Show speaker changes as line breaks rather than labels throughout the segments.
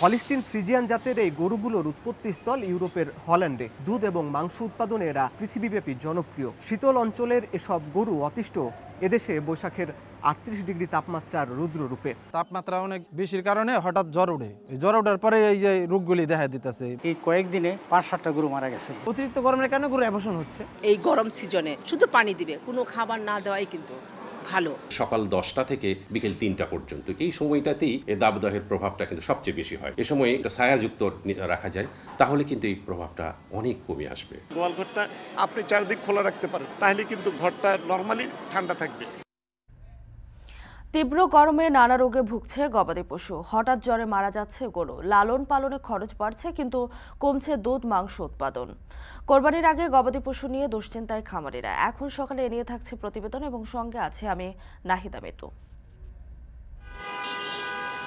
Holstein Friesian জাতের এই গরুগুলোর উৎপত্তিস্থল ইউরোপের হল্যান্ডে। দুধ এবং মাংস উৎপাদনে এরা পৃথিবীব্যাপী জনপ্রিয়। শীতল অঞ্চলের এসব গরু অতিষ্ঠ এদেশে বৈশাখের 38 ডিগ্রি তাপমাত্রার রুদ্ররূপে।
তাপমাত্রা অনেক বেশির কারণে হঠাৎ জ্বর উঠে, জ্বর ওঠার পরে এই যে রোগগুলি দেখা দিতেছে।
এই কয়েকদিনে 5-7টা গরু মারা গেছে।
অতিরিক্ত গরমের কারণে গরু অ্যাবর্ষণ হচ্ছে।
এই গরম সিজনে শুধু পানি দিবে, কোনো খাবার না দেওয়াই কিন্তু ভালো।
সকাল 10টা থেকে বিকেল 3টা পর্যন্ত এই সময়টাতেই এই দাবদাহের প্রভাবটা কিন্তু সবচেয়ে বেশি হয়। এ সময় একটা ছায়াযুক্ত রাখা যায়, তাহলে কিন্তু এই প্রভাবটা অনেক কমে আসবে।
গোয়াল ঘরটা আপনি চারিদিক খোলা রাখতে পারেন, তাহলে কিন্তু ঘরটা নরমালি ঠান্ডা থাকবে।
তীব্র গরমে নানা রোগে ভুগছে গবাদি পশু। হঠাৎ জ্বরে মারা যাচ্ছে গরু। লালন পালনে খরচ বাড়ছে, কিন্তু কমছে দুধ মাংস উৎপাদন। কোরবানির আগে গবাদি পশু নিয়ে দুশ্চিন্তায় খামারিরা। এখন সকালে এ নিয়ে থাকছে প্রতিবেদন এবং সঙ্গে আছে আমি নাহিদা মিতু।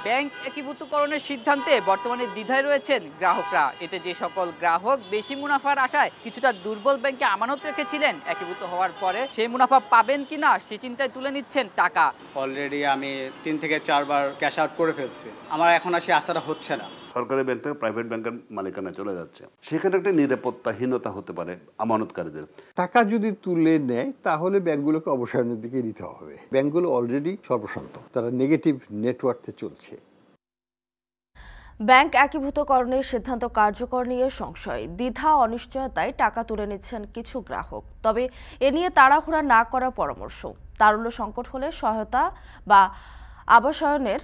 ব্যাংক একীভূতকরণের সিদ্ধান্তে বর্তমানে দ্বিধায় রয়েছেন গ্রাহকরা। এতে যে সকল গ্রাহক বেশি মুনাফার আশায় কিছুটা দুর্বল ব্যাংকে আমানত রেখেছিলেন, একীভূত হওয়ার পরে সেই মুনাফা পাবেন কিনা সে চিন্তায় তুলে নিচ্ছেন টাকা।
অলরেডি আমি 3 থেকে 4 বার ক্যাশ আউট করে ফেলছি। আমার এখন আর সেই আশাটা হচ্ছে না।
সরকারি ব্যাংক থেকে প্রাইভেট ব্যাংকের মালিকানা চলে যাচ্ছে, সেখানে একটা নিরাপত্তাহীনতা হতে পারে আমানতকারীদের।
টাকা যদি তুলে নেয় তাহলে ব্যাংকগুলোকে অবসায়নের দিকে নিতে হবে। ব্যাংকগুলো অলরেডি সর্বশান্ত, তারা নেগেটিভ নেটওয়ার্কে চলছে।
ব্যাংক একীভূতকরণের সিদ্ধান্ত কার্যকর নিয়ে সংশয়, দ্বিধা, অনিশ্চয়তায় টাকা তুলে নিচ্ছেন কিছু গ্রাহক। তবে এ নিয়ে তাড়াহুড়া না করার পরামর্শ। তারল্য সংকট হলে সহায়তা বা অবসায়নের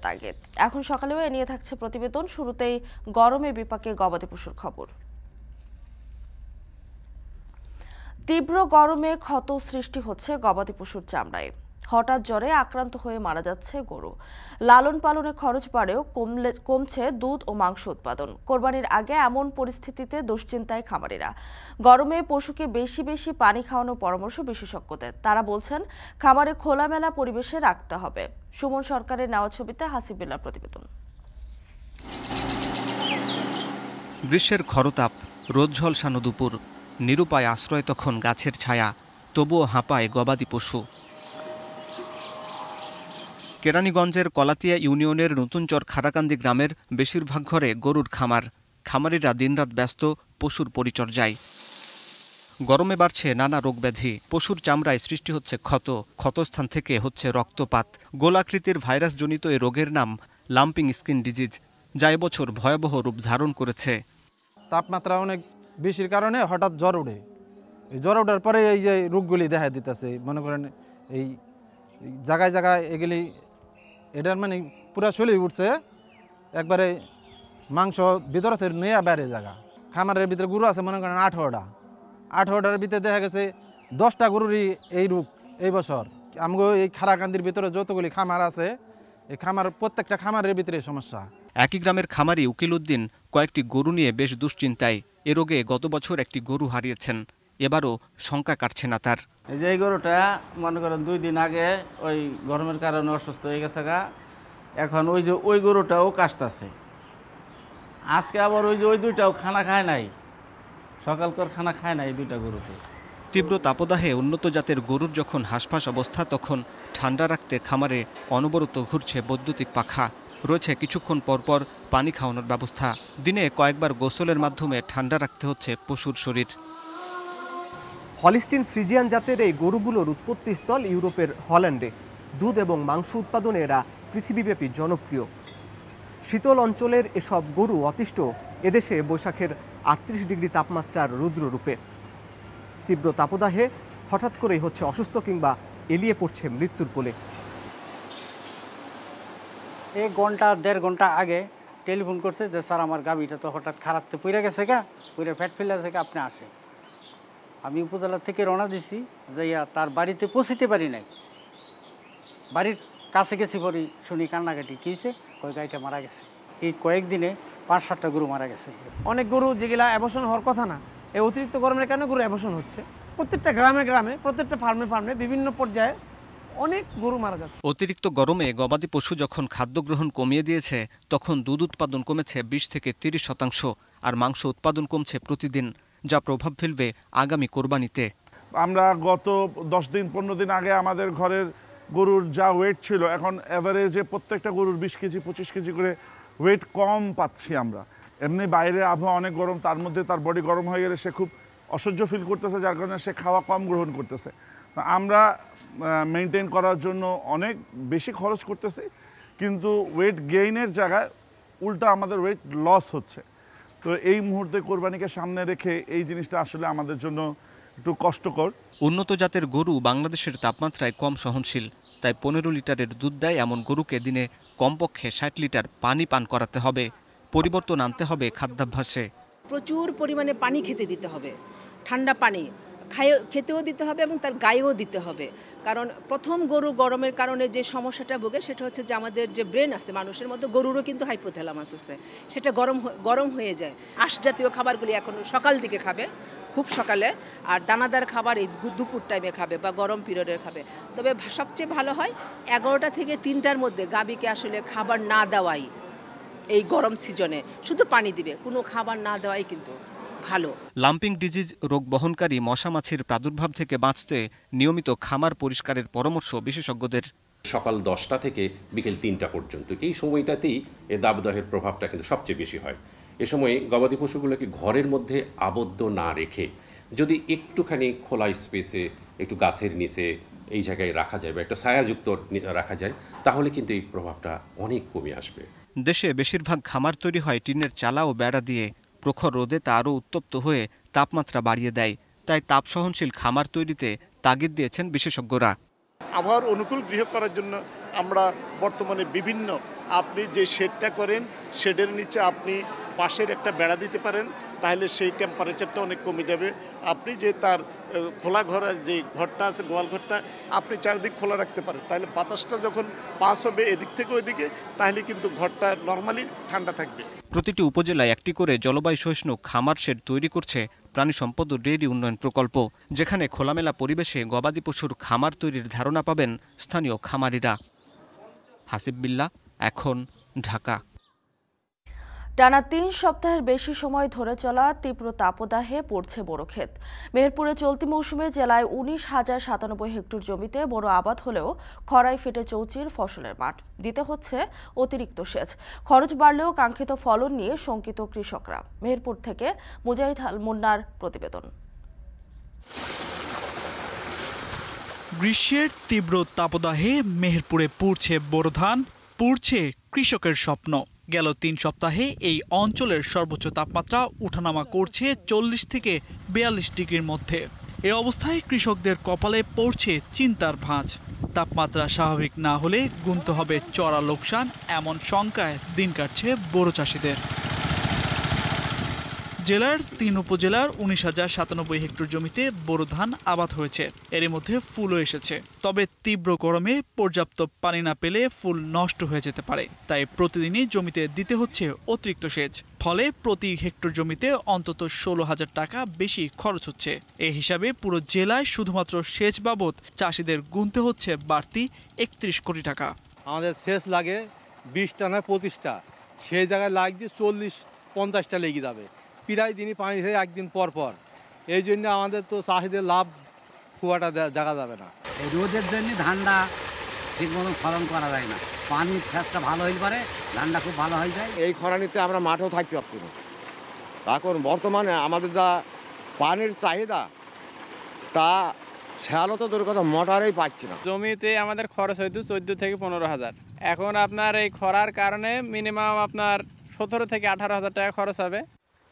তাগিদ। এখন সকালেও এ নিয়ে থাকছে প্রতিবেদন। শুরুতেই গরমে বিপাকে গবাদি পশুর খবর। তীব্র গরমে ক্ষত সৃষ্টি হচ্ছে গবাদি পশুর চামড়ায়। হঠাৎ জ্বরে আক্রান্ত হয়ে মারা যাচ্ছে গরু। লালন পালনে খরচ বাড়েও কমছে দুধ ও মাংস উৎপাদন। কোরবানির আগে এমন পরিস্থিতিতে দুশ্চিন্তায় খামারিরা। গরমে পশুকে বেশি বেশি পানি খাওয়ানোর পরামর্শ বিশেষজ্ঞদের। তারা বলছেন খামারে খোলামেলা পরিবেশে রাখতে হবে। সুমন সরকারের নেওয়া ছবিতে হাসিবুল্লাহর প্রতিবেদন।
গ্রীষ্মের খরতাপ, রোদ ঝলসানো দুপুর, নিরুপায় আশ্রয় তখন গাছের ছায়া, তবুও হাঁপায় গবাদি পশু। কেরানীগঞ্জের কলাতিয়া ইউনিয়নের নতুনচর খারাকান্দি গ্রামের বেশিরভাগ ঘরে গরুর খামার। খামারিরা দিনরাত ব্যস্ত পশুর পরিচর্যায়। গরমে বাড়ছে নানা রোগব্যাধি। পশুর চামড়ায় সৃষ্টি হচ্ছে ক্ষতস্থান থেকে হচ্ছে রক্তপাত। গোলাকৃতির ভাইরাসজনিত এ রোগের নাম লাম্পিং স্কিন ডিজিজ, যা এবছর ভয়াবহ রূপ ধারণ করেছে।
তাপমাত্রা অনেক বেশির কারণে হঠাৎ জ্বর উঠে, এই জ্বর ওঠার পরে এই যে রোগগুলি দেখা দিতেছে। মনে করেন এই জায়গায় জায়গায় এগুলি, এটার মানে পুরা শরীর উঠছে একবারে, মাংস ভিতরে নেয়া বাইরে জায়গা। খামারের ভিতরে গরু আছে মনে করেন 18টার ভিতরে দেখা গেছে 10টা গরুরই এই রোগ এই বছর। আমগো এই খারাকান্দির ভিতরে যতগুলি খামার আছে, এই খামার প্রত্যেকটা খামারের ভিতরে সমস্যা।
একই গ্রামের খামারি উকিল উদ্দিন কয়েকটি গরু নিয়ে বেশ দুশ্চিন্তায়। এ রোগে গত বছর একটি গরু হারিয়েছেন, এবারও শঙ্কা কাটছে না তার।
এই যে এই গরুটা মনে করেন 2 দিন আগে ওই গরমের কারণে অসুস্থ হয়ে গেছে গা। এখন ওই যে ওই গরুটাও কাশতেছে। আজকে আবার ওই যে ওই দুইটাও খানা খায় নাই, সকালকার খানা খায় নাই 2টা গরুতে।
তীব্র তাপদাহে উন্নত জাতের গরুর যখন হাঁসফাঁস অবস্থা, তখন ঠান্ডা রাখতে খামারে অনবরত ঘুরছে বৈদ্যুতিক পাখা। রয়েছে কিছুক্ষণ পরপর পানি খাওয়ানোর ব্যবস্থা। দিনে কয়েকবার গোসলের মাধ্যমে ঠান্ডা রাখতে হচ্ছে পশুর শরীর।
হলিস্টিন ফ্রিজিয়ান জাতের এই গরুগুলোর উৎপত্তিস্থল ইউরোপের হল্যান্ডে। দুধ এবং মাংস উৎপাদনে এরা পৃথিবীব্যাপী জনপ্রিয়। শীতল অঞ্চলের এসব গরু অতিষ্ঠ এদেশে বৈশাখের 38 ডিগ্রি তাপমাত্রার রুদ্ররূপে। তীব্র তাপদাহে হঠাৎ করেই হচ্ছে অসুস্থ কিংবা এলিয়ে পড়ছে মৃত্যুর কোলে।
1 ঘন্টা 1.5 ঘন্টা আগে টেলিফোন করছে যে স্যার আমার গাভীটা তো হঠাৎ খারাপ তো পুড়ে গেছে গা, পুরে ফ্যাট ফিলার থেকে আপনি আসেন। আমি উপজেলা থেকে রওনা দিছি, যাইয়া তার বাড়িতে পৌঁছিতে পারি নাই। বাড়ির কাছে গেছি পরে শুনি কান্নাকাটি কিছে, ওই গাড়িটা মারা গেছে। এই কয়েকদিনে 5-7টা গরু মারা গেছে।
অনেক গরু যেগুলা অ্যাবর্ষণ হওয়ার কথা না, এই অতিরিক্ত গরমের কারণে গরু অ্যাবর্ষণ হচ্ছে। প্রত্যেকটা গ্রামে প্রত্যেকটা ফার্মে বিভিন্ন পর্যায়ে অনেক গরু মারা যাচ্ছে।
অতিরিক্ত গরমে গবাদি পশু যখন খাদ্য গ্রহণ কমিয়ে দিয়েছে, তখন দুধ উৎপাদন কমেছে 20 থেকে 30%, আর মাংস উৎপাদন কমছে প্রতিদিন, যা প্রভাব ফেলবে আগামী কোরবানিতে।
আমরা গত 10 দিন 15 দিন আগে আমাদের ঘরের
গরুর যা ওয়েট ছিল এখন অ্যাভারেজে প্রত্যেকটা গরুর 20 কেজি 25 কেজি করে ওয়েট কম পাচ্ছি আমরা। এমনি বাইরে আবহাওয়া অনেক গরম, তার মধ্যে তার বডি গরম হয়ে গেলে সে খুব অসহ্য ফিল করতেছে, যার কারণে সে খাওয়া কম গ্রহণ করতেছে। তো আমরা মেনটেন করার জন্য অনেক বেশি খরচ করতেছি, কিন্তু ওয়েট গেইনের জায়গায় উল্টা আমাদের ওয়েট লস হচ্ছে। তো এই মুহূর্তে কোরবানিকে সামনে রেখে এই জিনিসটা আসলে আমাদের জন্য একটু কষ্টকর।
উন্নত জাতের গরু বাংলাদেশের তাপমাত্রায় কম সহনশীল, তাই 15 লিটারের দুধ দেয় এমন গরুকে দিনে কমপক্ষে 60 লিটার পানি পান করাতে হবে। পরিবর্তন আনতে হবে খাদ্যাভ্যাসে।
প্রচুর পরিমাণে পানি খেতে দিতে হবে, ঠান্ডা পানি খেতেও দিতে হবে এবং তার গায়েও দিতে হবে। কারণ প্রথম গরু গরমের কারণে যে সমস্যাটা ভোগে সেটা হচ্ছে যে আমাদের যে ব্রেন আছে মানুষের মধ্যে, গরুরও কিন্তু হাইপোথ্যালামাস আছে, সেটা গরম হয়ে যায়। আঁশ জাতীয় খাবারগুলি এখন সকাল দিকে খাবে, খুব সকালে, আর দানাদার খাবার এই দুপুর টাইমে খাবে বা গরম পিরিয়ডে খাবে। তবে সবচেয়ে ভালো হয় 11টা থেকে 3টার মধ্যে গাভীকে আসলে খাবার না দেওয়াই, এই গরম সিজনে শুধু পানি দিবে, কোনো খাবার না দেওয়াই কিন্তু ভালো।
লাম্পিং ডিজিজ রোগ বহনকারী মশা মাছির প্রাদুর্ভাব থেকে বাঁচতে নিয়মিত খামার পরিষ্কারের পরামর্শ বিশেষজ্ঞদের।
সকাল 10টা থেকে বিকেল 3টা পর্যন্ত এই সময়টাতেই এই দাবদাহের প্রভাবটা কিন্তু সবচেয়ে বেশি হয়। এ সময় গবাদি পশুগুলোকে ঘরের মধ্যে আবদ্ধ না রেখে যদি একটুখানি খোলা স্পেসে, একটু গাছের নিচে এই জায়গায় রাখা যায় বা একটা ছায়াযুক্ত রাখা যায়, তাহলে কিন্তু এই প্রভাবটা অনেক কমে আসবে।
দেশে বেশিরভাগ খামার তৈরি হয় টিনের চালা ও বেড়া দিয়ে। প্রখর রোদে তা আরও উত্তপ্ত হয়ে তাপমাত্রা বাড়িয়ে দেয়, তাই তাপ সহনশীল খামার তৈরিতে তাগিদ দিয়েছেন বিশেষজ্ঞরা।
আবহাওয়ার অনুকূল গৃহ করার জন্য আমরা বর্তমানে বিভিন্ন, আপনি যে শেডটা করেন শেডের নিচে আপনি পাশের একটা বেড়া দিতে পারেন, তাহলে সেই টেম্পারেচারটা অনেক কমে যাবে। আপনি যে তার খোলা ঘর, যে ঘরটা আছে গোয়াল ঘরটা, আপনি চারিদিক খোলা রাখতে পারেন, তাহলে বাতাসটা যখন পাস হবে এদিক থেকে ওইদিকে, তাহলে কিন্তু ঘরটা নর্মালি ঠান্ডা থাকবে।
প্রতিটি উপজেলায় একটি করে জলবায়ু সহিষ্ণু খামার শেড তৈরি করছে প্রাণী সম্পদ ও ডেইরি উন্নয়ন প্রকল্প, যেখানে খোলামেলা পরিবেশে গবাদি পশুর খামার তৈরির ধারণা পাবেন স্থানীয় খামারিরা। হাসিব বিল্লাহ, এখন, ঢাকা।
টানা 3 সপ্তাহের বেশি সময় ধরে চলা তীব্র তাপদাহে পড়ছে বোরো ক্ষেত। মেহেরপুরে চলতি মৌসুমে জেলায় 19,097 হেক্টর জমিতে বোরো আবাদ হলেও খরায় ফেটে চৌচির ফসলের মাঠ। দিতে হচ্ছে অতিরিক্ত সেচ। খরচ বাড়লেও কাঙ্ক্ষিত ফলন নিয়ে শঙ্কিত কৃষকরা। মেহেরপুর থেকে মুজাহিদ আল মুন্নার প্রতিবেদন।
গ্রীষ্মের তীব্র তাপদাহে মেহেরপুরে পুড়ছে বোরো ধান, পুড়ছে কৃষকের স্বপ্ন। গেল 3 সপ্তাহে এই অঞ্চলের সর্বোচ্চ তাপমাত্রা উঠানামা করছে 40 থেকে 42 ডিগ্রির মধ্যে। এ অবস্থায় কৃষকদের কপালে পড়ছে চিন্তার ভাঁজ। তাপমাত্রা স্বাভাবিক না হলে গুনতে হবে চড়া লোকসান, এমন শঙ্কায় দিন কাটছে বোরো চাষিদের। জেলার 3 উপজেলার 19,097 হেক্টর জমিতে বোরো ধান আবাদ হয়েছে, এর মধ্যে ফুলও এসেছে। তবে তীব্র গরমে পর্যাপ্ত পানি না পেলে ফুল নষ্ট হয়ে যেতে পারে, তাই প্রতিদিনই জমিতে দিতে হচ্ছে অতিরিক্ত সেচ। ফলে প্রতি হেক্টর জমিতে অন্তত 16,000 টাকা বেশি খরচ হচ্ছে। এই হিসাবে পুরো জেলায় শুধুমাত্র সেচ বাবদ চাষিদের গুনতে হচ্ছে বাড়তি 31 কোটি টাকা।
আমাদের সেচ লাগে 20টা না 25টা, সেই জায়গায় লাগছে 40-50টা লেগে যাবে। প্রায় দিনই পানি দেয় একদিন পর পর। এই জন্য আমাদের তো চাষিদের লাভ খুব একটা দেখা যাবে না।
এই রোদের জন্য ধানটা ঠিক মতন ফলন করা যায় না। পানির সেচটা ভালো হইলে পারে ধানটা খুব ভালো হয়ে যায়।
এই খরানিতে আমরা মাঠেও থাকতে পারছি না। এখন বর্তমানে আমাদের যা পানির চাহিদা, তা শ্যালো তো দূর কথা, মোটরেই পাচ্ছি না।
জমিতে আমাদের খরচ হয়তো 14 থেকে 15,000। এখন আপনার এই খরার কারণে মিনিমাম আপনার 17 থেকে 18,000 টাকা খরচ হবে।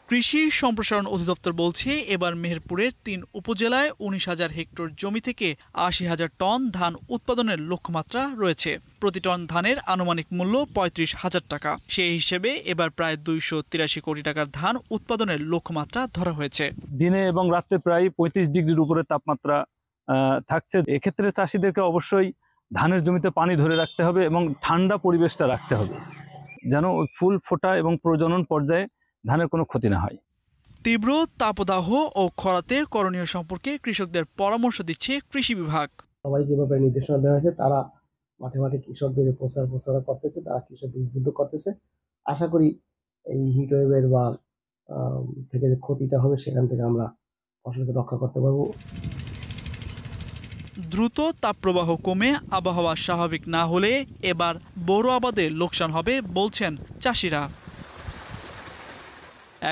কৃষি সম্প্রসারণ অধিদপ্তর বলছে এবার মেহেরপুরের 3 উপজেলায় 19,000 হেক্টর জমি থেকে 80,000 টন ধান উৎপাদনের লক্ষ্যমাত্রা রয়েছে। প্রতি টন ধানের আনুমানিক মূল্য 35,000 টাকা। সেই হিসেবে এবার প্রায় 283 কোটি টাকার ধান উৎপাদনের লক্ষ্যমাত্রা ধরা হয়েছে।
দিনে এবং রাতে প্রায় 35 ডিগ্রির উপরে তাপমাত্রা থাকছে। এক্ষেত্রে চাষিদেরকে অবশ্যই ধানের জমিতে পানি ধরে রাখতে হবে এবং ঠান্ডা পরিবেশটা রাখতে হবে, যেন ফুল ফোটা এবং প্রজনন পর্যায়ে ধানের কোনো ক্ষতি না হয়।
তীব্র তাপদাহ ও খরাতে করণীয় সম্পর্কে কৃষকদের পরামর্শ দিচ্ছে কৃষি বিভাগ।
সবাইকে যেভাবে নির্দেশনা দেওয়া হয়েছে, তারা মাঠে মাঠে কৃষকদের প্রচারণা করতেছে, তারা কৃষকদের উদ্বুদ্ধ করতেছে। আশা করি এই হিটওয়েভের বা থেকে যে ক্ষতিটা হবে সেখান থেকে আমরা ফসলকে রক্ষা করতে পারবো।
দ্রুত তাপপ্রবাহ কমে আবহাওয়া স্বাভাবিক না হলে এবার বোরো আবাদে লোকসান হবে বলছেন চাষিরা।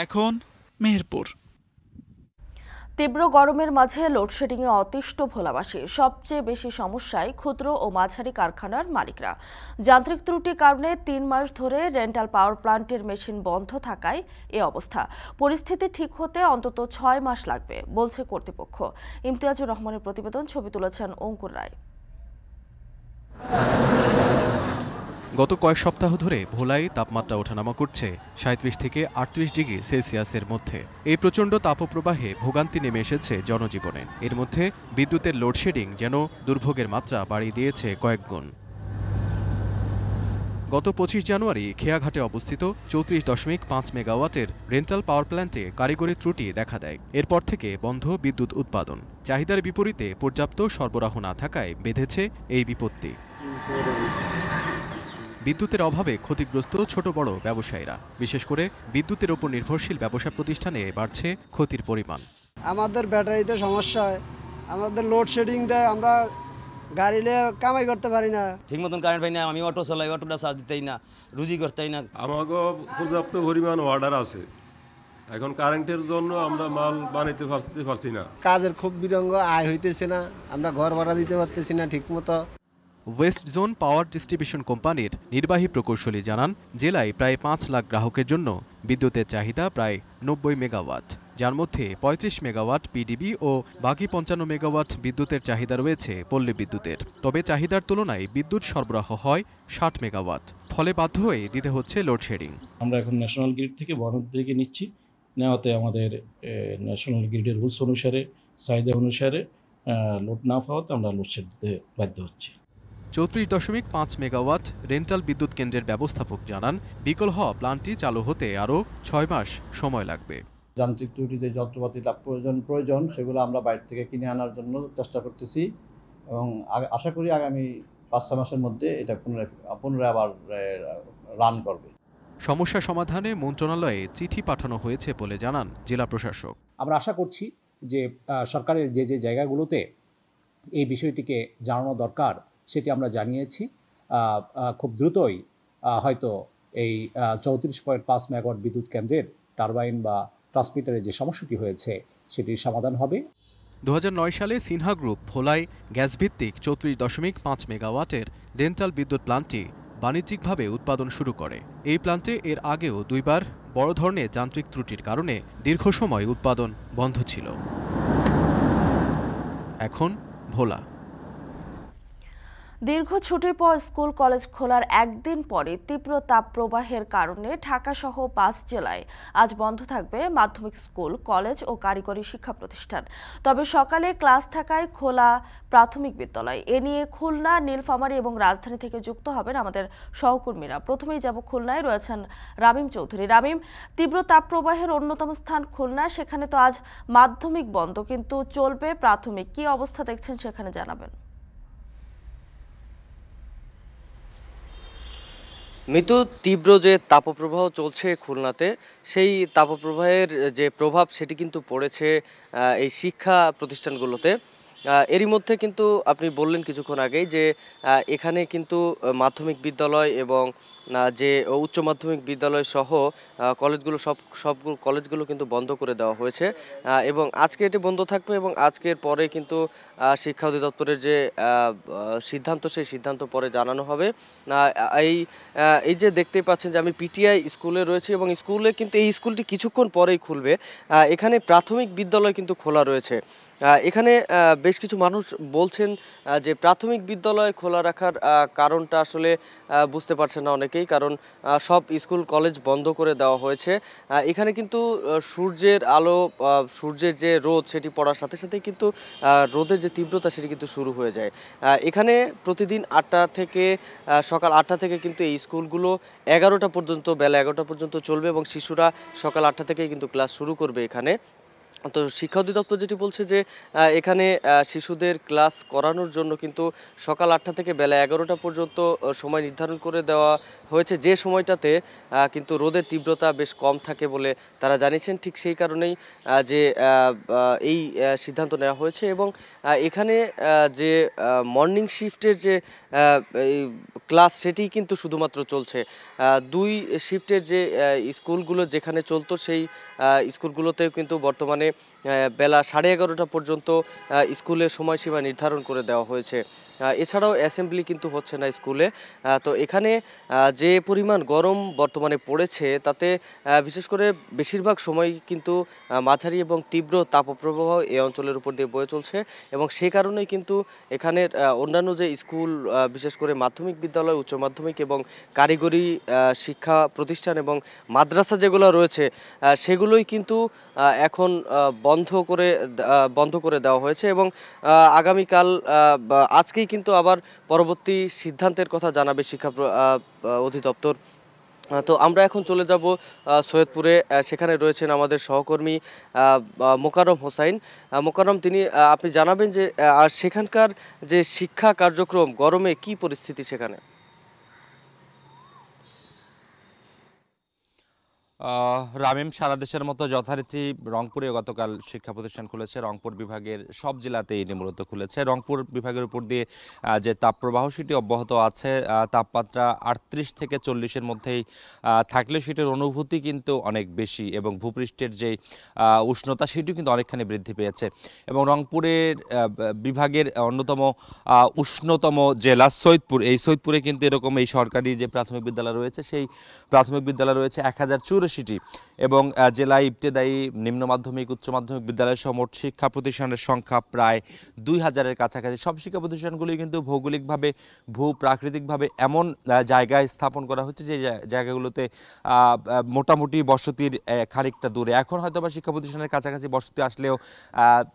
এখন মেহেরপুর।
তীব্র গরমের মাঝে লোডশেডিংয়ে অতিষ্ঠ ভোলাবাসী। সবচেয়ে বেশি সমস্যায় ক্ষুদ্র ও মাঝারি কারখানার মালিকরা। যান্ত্রিক ত্রুটির কারণে ৩ মাস ধরে রেন্টাল পাওয়ার প্লান্টের মেশিন বন্ধ থাকায় এ অবস্থা। পরিস্থিতি ঠিক হতে অন্তত ৬ মাস লাগবে বলছে কর্তৃপক্ষ। ইমতিয়াজুর রহমানের প্রতিবেদন, ছবি তুলেছেন অঙ্কুর রায়।
গত কয়েক সপ্তাহ ধরে ভোলায় তাপমাত্রা ওঠানামা করছে ৩৭ থেকে ৩৮ ডিগ্রি সেলসিয়াসের মধ্যে। এই প্রচণ্ড তাপপ্রবাহে ভোগান্তি নেমে এসেছে জনজীবনে। এর মধ্যে বিদ্যুতের লোডশেডিং যেন দুর্ভোগের মাত্রা বাড়িয়ে দিয়েছে কয়েক গুণ। গত ২৫ জানুয়ারি খেয়াঘাটে অবস্থিত ৩৪.৫ মেগাওয়াটের রেন্টাল পাওয়ার প্ল্যান্টে কারিগরি ত্রুটি দেখা দেয়। এরপর থেকে বন্ধ বিদ্যুৎ উৎপাদন। চাহিদার বিপরীতে পর্যাপ্ত সরবরাহ না থাকায় বেঁধেছে এই বিপত্তি। বিদ্যুতের অভাবে ক্ষতিগ্রস্ত ছোট বড় ব্যবসায়ীরা। বিশেষ করে বিদ্যুতের উপর নির্ভরশীল ব্যবসা প্রতিষ্ঠানে বাড়ছে ক্ষতির পরিমাণ।
আমাদের ব্যাটারিতে সমস্যা হয়, আমাদের লোডশেডিং দেয়, আমরা গাড়িলে কামাই করতে পারি না,
ঠিক মতন কারেন্ট পাই না। আমি অটো চালাই, অটোটা চার্জ দিতেই না, রুজি করতেই না।
আমাকে পর্যাপ্ত পরিমাণ অর্ডার আছে, এখন কারেন্টের জন্য আমরা মাল বানাইতে পারছি না।
কাজের খুব বিরঙ্গ, আয় হইতেছে না, আমরা ঘর ভাড়া দিতে পারতেছি না ঠিক মতো।
ওয়েস্ট জোন পাওয়ার ডিস্ট্রিবিউশন কোম্পানির নির্বাহী প্রকৌশলী জানান, জেলায় প্রায় ৫ লাখ গ্রাহকের জন্য বিদ্যুতের চাহিদা প্রায় ৯০ মেগাওয়াট, যার মধ্যে ৩৫ মেগাওয়াট পিডিবি ও বাকি ৫৫ মেগাওয়াট বিদ্যুতের চাহিদা রয়েছে পল্লী বিদ্যুতের। তবে চাহিদার তুলনায় বিদ্যুৎ সরবরাহ হয় ৬০ মেগাওয়াট, ফলে বাধ্য হয়ে দিতে হচ্ছে লোডশেডিং।
আমরা এখন ন্যাশনাল গ্রিড থেকে বরাদ্দ থেকে নিচ্ছি, নেওয়াতে আমাদের ন্যাশনাল গ্রিডের রুলস অনুসারে, চাহিদা অনুসারে লোড না পাওয়াতে আমরা লোডশেড দিতে বাধ্য হচ্ছি।
৩৪.৫ মেগাওয়াট রেন্টাল বিদ্যুৎ কেন্দ্রের ব্যবস্থাপক জানান, বিকল হওয়া প্ল্যান্টটি চালু হতে আরও ৬ মাস সময় লাগবে।
যান্ত্রিক ত্রুটি যে যন্ত্রপাতি প্রয়োজন সেগুলো আমরা বাইরে থেকে কিনে আনার জন্য চেষ্টা করতেছি এবং আশা করি আগামী ৫-৬ মাসের মধ্যে এটা পুনরায় আবার রান করবে।
সমস্যা সমাধানে মন্ত্রণালয়ে চিঠি পাঠানো হয়েছে বলে জানান জেলা প্রশাসক।
আমরা আশা করছি যে সরকারের যে যে জায়গাগুলোতে এই বিষয়টিকে জানানো দরকার সেটি আমরা জানিয়েছি। খুব দ্রুতই হয়তো এই ৩৪.৫ মেগাওয়াট বিদ্যুৎ কেন্দ্রের টারবাইন বা ট্রান্সমিটারের যে সমস্যাটি হয়েছে সেটির সমাধান হবে।
২০০৯ সালে সিনহা গ্রুপ ভোলায় গ্যাসভিত্তিক ৩৪.৫ মেগাওয়াটের রেন্টাল বিদ্যুৎ প্ল্যান্টটি বাণিজ্যিকভাবে উৎপাদন শুরু করে। এই প্ল্যান্টে এর আগেও ২ বার বড় ধরনের যান্ত্রিক ত্রুটির কারণে দীর্ঘ সময় উৎপাদন বন্ধ ছিল। এখন ভোলা।
দীর্ঘ ছুটির পর স্কুল কলেজ খোলার একদিন পরে তীব্র তাপপ্রবাহের কারণে ঢাকাসহ ৫ জেলায় আজ বন্ধ থাকবে মাধ্যমিক স্কুল, কলেজ ও কারিগরি শিক্ষা প্রতিষ্ঠান। তবে সকালে ক্লাস থাকায় খোলা প্রাথমিক বিদ্যালয়। এ নিয়ে খুলনা, নীলফামারী এবং রাজধানী থেকে যুক্ত হবেন আমাদের সহকর্মীরা। প্রথমেই যাব খুলনায়, রয়েছেন রামিম চৌধুরী। রামিম, তীব্র তাপপ্রবাহের অন্যতম স্থান খুলনা, সেখানে তো আজ মাধ্যমিক বন্ধ, কিন্তু চলবে প্রাথমিক। কি অবস্থা দেখছেন সেখানে জানাবেন।
মৃদু তীব্র যে তাপপ্রবাহ চলছে খুলনাতে, সেই তাপপ্রবাহের যে প্রভাব সেটি কিন্তু পড়েছে এই শিক্ষা প্রতিষ্ঠানগুলোতে। এরই মধ্যে কিন্তু আপনি বললেন কিছুক্ষণ আগেই যে এখানে কিন্তু মাধ্যমিক বিদ্যালয় এবং যে উচ্চ মাধ্যমিক বিদ্যালয় সহ কলেজগুলো সব কলেজগুলো কিন্তু বন্ধ করে দেওয়া হয়েছে এবং আজকে এটি বন্ধ থাকবে এবং আজকের পরে কিন্তু শিক্ষা অধিদপ্তরের যে সিদ্ধান্ত, সেই সিদ্ধান্ত পরে জানানো হবে। এই যে দেখতেই পাচ্ছেন যে আমি পিটিআই স্কুলে রয়েছি এবং স্কুলে কিন্তু এই স্কুলটি কিছুক্ষণ পরেই খুলবে। এখানে প্রাথমিক বিদ্যালয় কিন্তু খোলা রয়েছে। এখানে বেশ কিছু মানুষ বলছেন যে প্রাথমিক বিদ্যালয় খোলা রাখার কারণটা আসলে বুঝতে পারছেন না অনেকেই, কারণ সব স্কুল কলেজ বন্ধ করে দেওয়া হয়েছে। এখানে কিন্তু সূর্যের আলো, সূর্যের যে রোদ সেটি পড়ার সাথে সাথে কিন্তু রোদের যে তীব্রতা সেটি কিন্তু শুরু হয়ে যায়। এখানে প্রতিদিন সকাল ৮টা থেকে কিন্তু এই স্কুলগুলো 11টা পর্যন্ত, বেলা 11টা পর্যন্ত চলবে এবং শিশুরা সকাল 8টা থেকেই কিন্তু ক্লাস শুরু করবে এখানে। তো শিক্ষা অধিদপ্তর যেটি বলছে যে এখানে শিশুদের ক্লাস করানোর জন্য কিন্তু সকাল 8টা থেকে বেলা 11টা পর্যন্ত সময় নির্ধারণ করে দেওয়া হয়েছে, যে সময়টাতে কিন্তু রোদের তীব্রতা বেশ কম থাকে বলে তারা জানিয়েছেন। ঠিক সেই কারণেই যে এই সিদ্ধান্ত নেওয়া হয়েছে এবং এখানে যে মর্নিং শিফটের যে ক্লাস সেটি কিন্তু শুধুমাত্র চলছে। 2 শিফটের যে স্কুলগুলো যেখানে চলতো সেই স্কুলগুলোতেও কিন্তু বর্তমানে বেলা 11:30টা পর্যন্ত স্কুলের সময়সীমা নির্ধারণ করে দেওয়া হয়েছে। এছাড়াও অ্যাসেম্বলি কিন্তু হচ্ছে না স্কুলে। তো এখানে যে পরিমাণ গরম বর্তমানে পড়েছে তাতে বিশেষ করে বেশিরভাগ সময় কিন্তু মাঝারি এবং তীব্র তাপপ্রবাহ এই অঞ্চলের উপর দিয়ে বয়ে চলছে এবং সে কারণেই কিন্তু এখানের অন্যান্য যে স্কুল বিশেষ করে মাধ্যমিক বিদ্যালয়, উচ্চ মাধ্যমিক এবং কারিগরি শিক্ষা প্রতিষ্ঠান এবং মাদ্রাসা যেগুলো রয়েছে সেগুলোই কিন্তু এখন বন্ধ করে দেওয়া হয়েছে এবং আগামীকাল আজকেই কিন্তু আবার পরবর্তী সিদ্ধান্তের কথা জানাবে শিক্ষা অধিদপ্তর। তো আমরা এখন চলে যাব সৈয়দপুরে, সেখানে রয়েছেন আমাদের সহকর্মী মোকাররম হোসাইন। মোকাররম, আপনি জানাবেন যে সেখানকার যে শিক্ষা কার্যক্রম গরমে কি পরিস্থিতি সেখানে?
রামিম, সারা দেশের মতো যথারীতি রংপুরে গতকাল শিক্ষা প্রতিষ্ঠান খুলেছে। রংপুর বিভাগের সব জেলাতেই এটি মূলত খুলেছে। রংপুর বিভাগের উপর দিয়ে যে তাপপ্রবাহ সেটি অব্যাহত আছে। তাপমাত্রা 38 থেকে 40-এর মধ্যেই থাকলেও সেটির অনুভূতি কিন্তু অনেক বেশি এবং ভূপৃষ্ঠের যে উষ্ণতা সেটিও কিন্তু অনেকখানি বৃদ্ধি পেয়েছে এবং রংপুরের বিভাগের অন্যতম উষ্ণতম জেলা সৈয়দপুর, এই সৈয়দপুরে কিন্তু এরকম এই সরকারি যে প্রাথমিক বিদ্যালয় রয়েছে সেই প্রাথমিক বিদ্যালয় রয়েছে 1084 এবং জেলায় ইবতেদায়ী, নিম্ন মাধ্যমিক, উচ্চ মাধ্যমিক বিদ্যালয় সহ মোট শিক্ষা প্রতিষ্ঠানের সংখ্যা প্রায় 2000-এর কাছাকাছি। সব শিক্ষা প্রতিষ্ঠানগুলি কিন্তু ভৌগোলিকভাবে, ভূপ্রাকৃতিকভাবে এমন জায়গায় স্থাপন করা হচ্ছে যে জায়গাগুলোতে মোটামুটি বসতির খানিকটা দূরে। এখন হয়তো বা শিক্ষা প্রতিষ্ঠানের কাছাকাছি বসতি আসলেও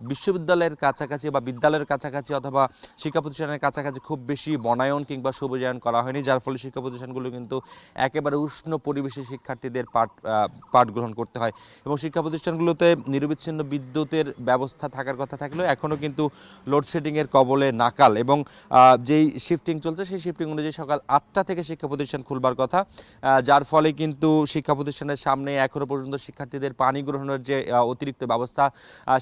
বিশ্ববিদ্যালয়ের কাছাকাছি বা বিদ্যালয়ের কাছাকাছি অথবা শিক্ষা প্রতিষ্ঠানের কাছাকাছি খুব বেশি বনায়ন কিংবা সবুজায়ন করা হয়নি, যার ফলে শিক্ষা প্রতিষ্ঠানগুলো কিন্তু একেবারে উষ্ণ পরিবেশে শিক্ষার্থীদের পাঠ গ্রহণ করতে হয় এবং শিক্ষা প্রতিষ্ঠানগুলোতে নিরবিচ্ছিন্ন বিদ্যুতের ব্যবস্থা থাকার কথা থাকলেও এখনও কিন্তু লোডশেডিংয়ের কবলে নাকাল এবং যেই শিফটিং চলছে সেই শিফটিং অনুযায়ী সকাল 8টা থেকে শিক্ষা প্রতিষ্ঠান খুলবার কথা, যার ফলে কিন্তু শিক্ষা প্রতিষ্ঠানের সামনে এখনও পর্যন্ত শিক্ষার্থীদের পানি গ্রহণের যে অতিরিক্ত ব্যবস্থা,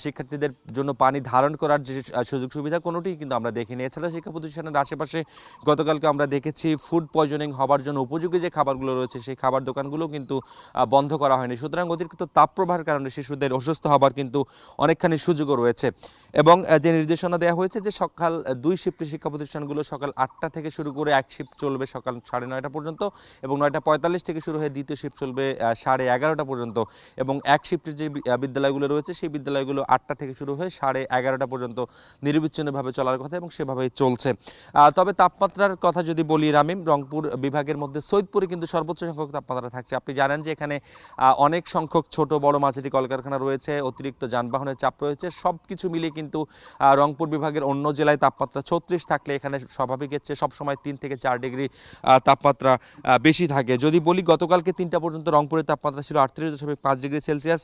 শিক্ষার্থীদের জন্য পানি ধারণ করার যে সুযোগ সুবিধা কোনোটিই কিন্তু আমরা দেখিনি। এছাড়া শিক্ষা প্রতিষ্ঠানের আশেপাশে গতকালকে আমরা দেখেছি ফুড পয়জনিং হবার জন্য উপযোগী যে খাবারগুলো রয়েছে সেই খাবার দোকানগুলো কিন্তু বন্ধ করা হয়নি। সুতরাং অতিরিক্ত তাপপ্রবাহের কারণে শিশুদের অসুস্থ হবার কিন্তু অনেকখানি সুযোগও রয়েছে এবং যে নির্দেশনা দেওয়া হয়েছে যে সকাল 2 শিফটে শিক্ষা প্রতিষ্ঠানগুলো সকাল 8টা থেকে শুরু করে এক শিফট চলবে সকাল 9:30 পর্যন্ত এবং 9:45 থেকে শুরু হয়ে দ্বিতীয় শিফট চলবে 11:30 পর্যন্ত এবং এক শিফটের যে বিদ্যালয়গুলো রয়েছে সেই বিদ্যালয়গুলো 8টা থেকে শুরু হয়ে 11:30 পর্যন্ত নিরবিচ্ছিন্নভাবে চলার কথা এবং সেভাবেই চলছে। তবে তাপমাত্রার কথা যদি বলি রামিম, রংপুর বিভাগের মধ্যে সৈয়দপুরে কিন্তু সর্বোচ্চ সংখ্যক তাপমাত্রা থাকছে। আপনি জানেন যে এখানে অনেক সংখ্যক ছোট বড় মাঝারি কলকারখানা রয়েছে, অতিরিক্ত যানবাহনের চাপ রয়েছে, সব কিছু মিলিয়ে কিন্তু রংপুর বিভাগের অন্য জেলায় তাপমাত্রা 36 থাকলে এখানে স্বাভাবিকের চেয়ে সবসময় 3 থেকে 4 ডিগ্রি তাপমাত্রা বেশি থাকে। যদি বলি গতকালকে 3টা পর্যন্ত রংপুরের তাপমাত্রা ছিল 38.5 ডিগ্রি সেলসিয়াস,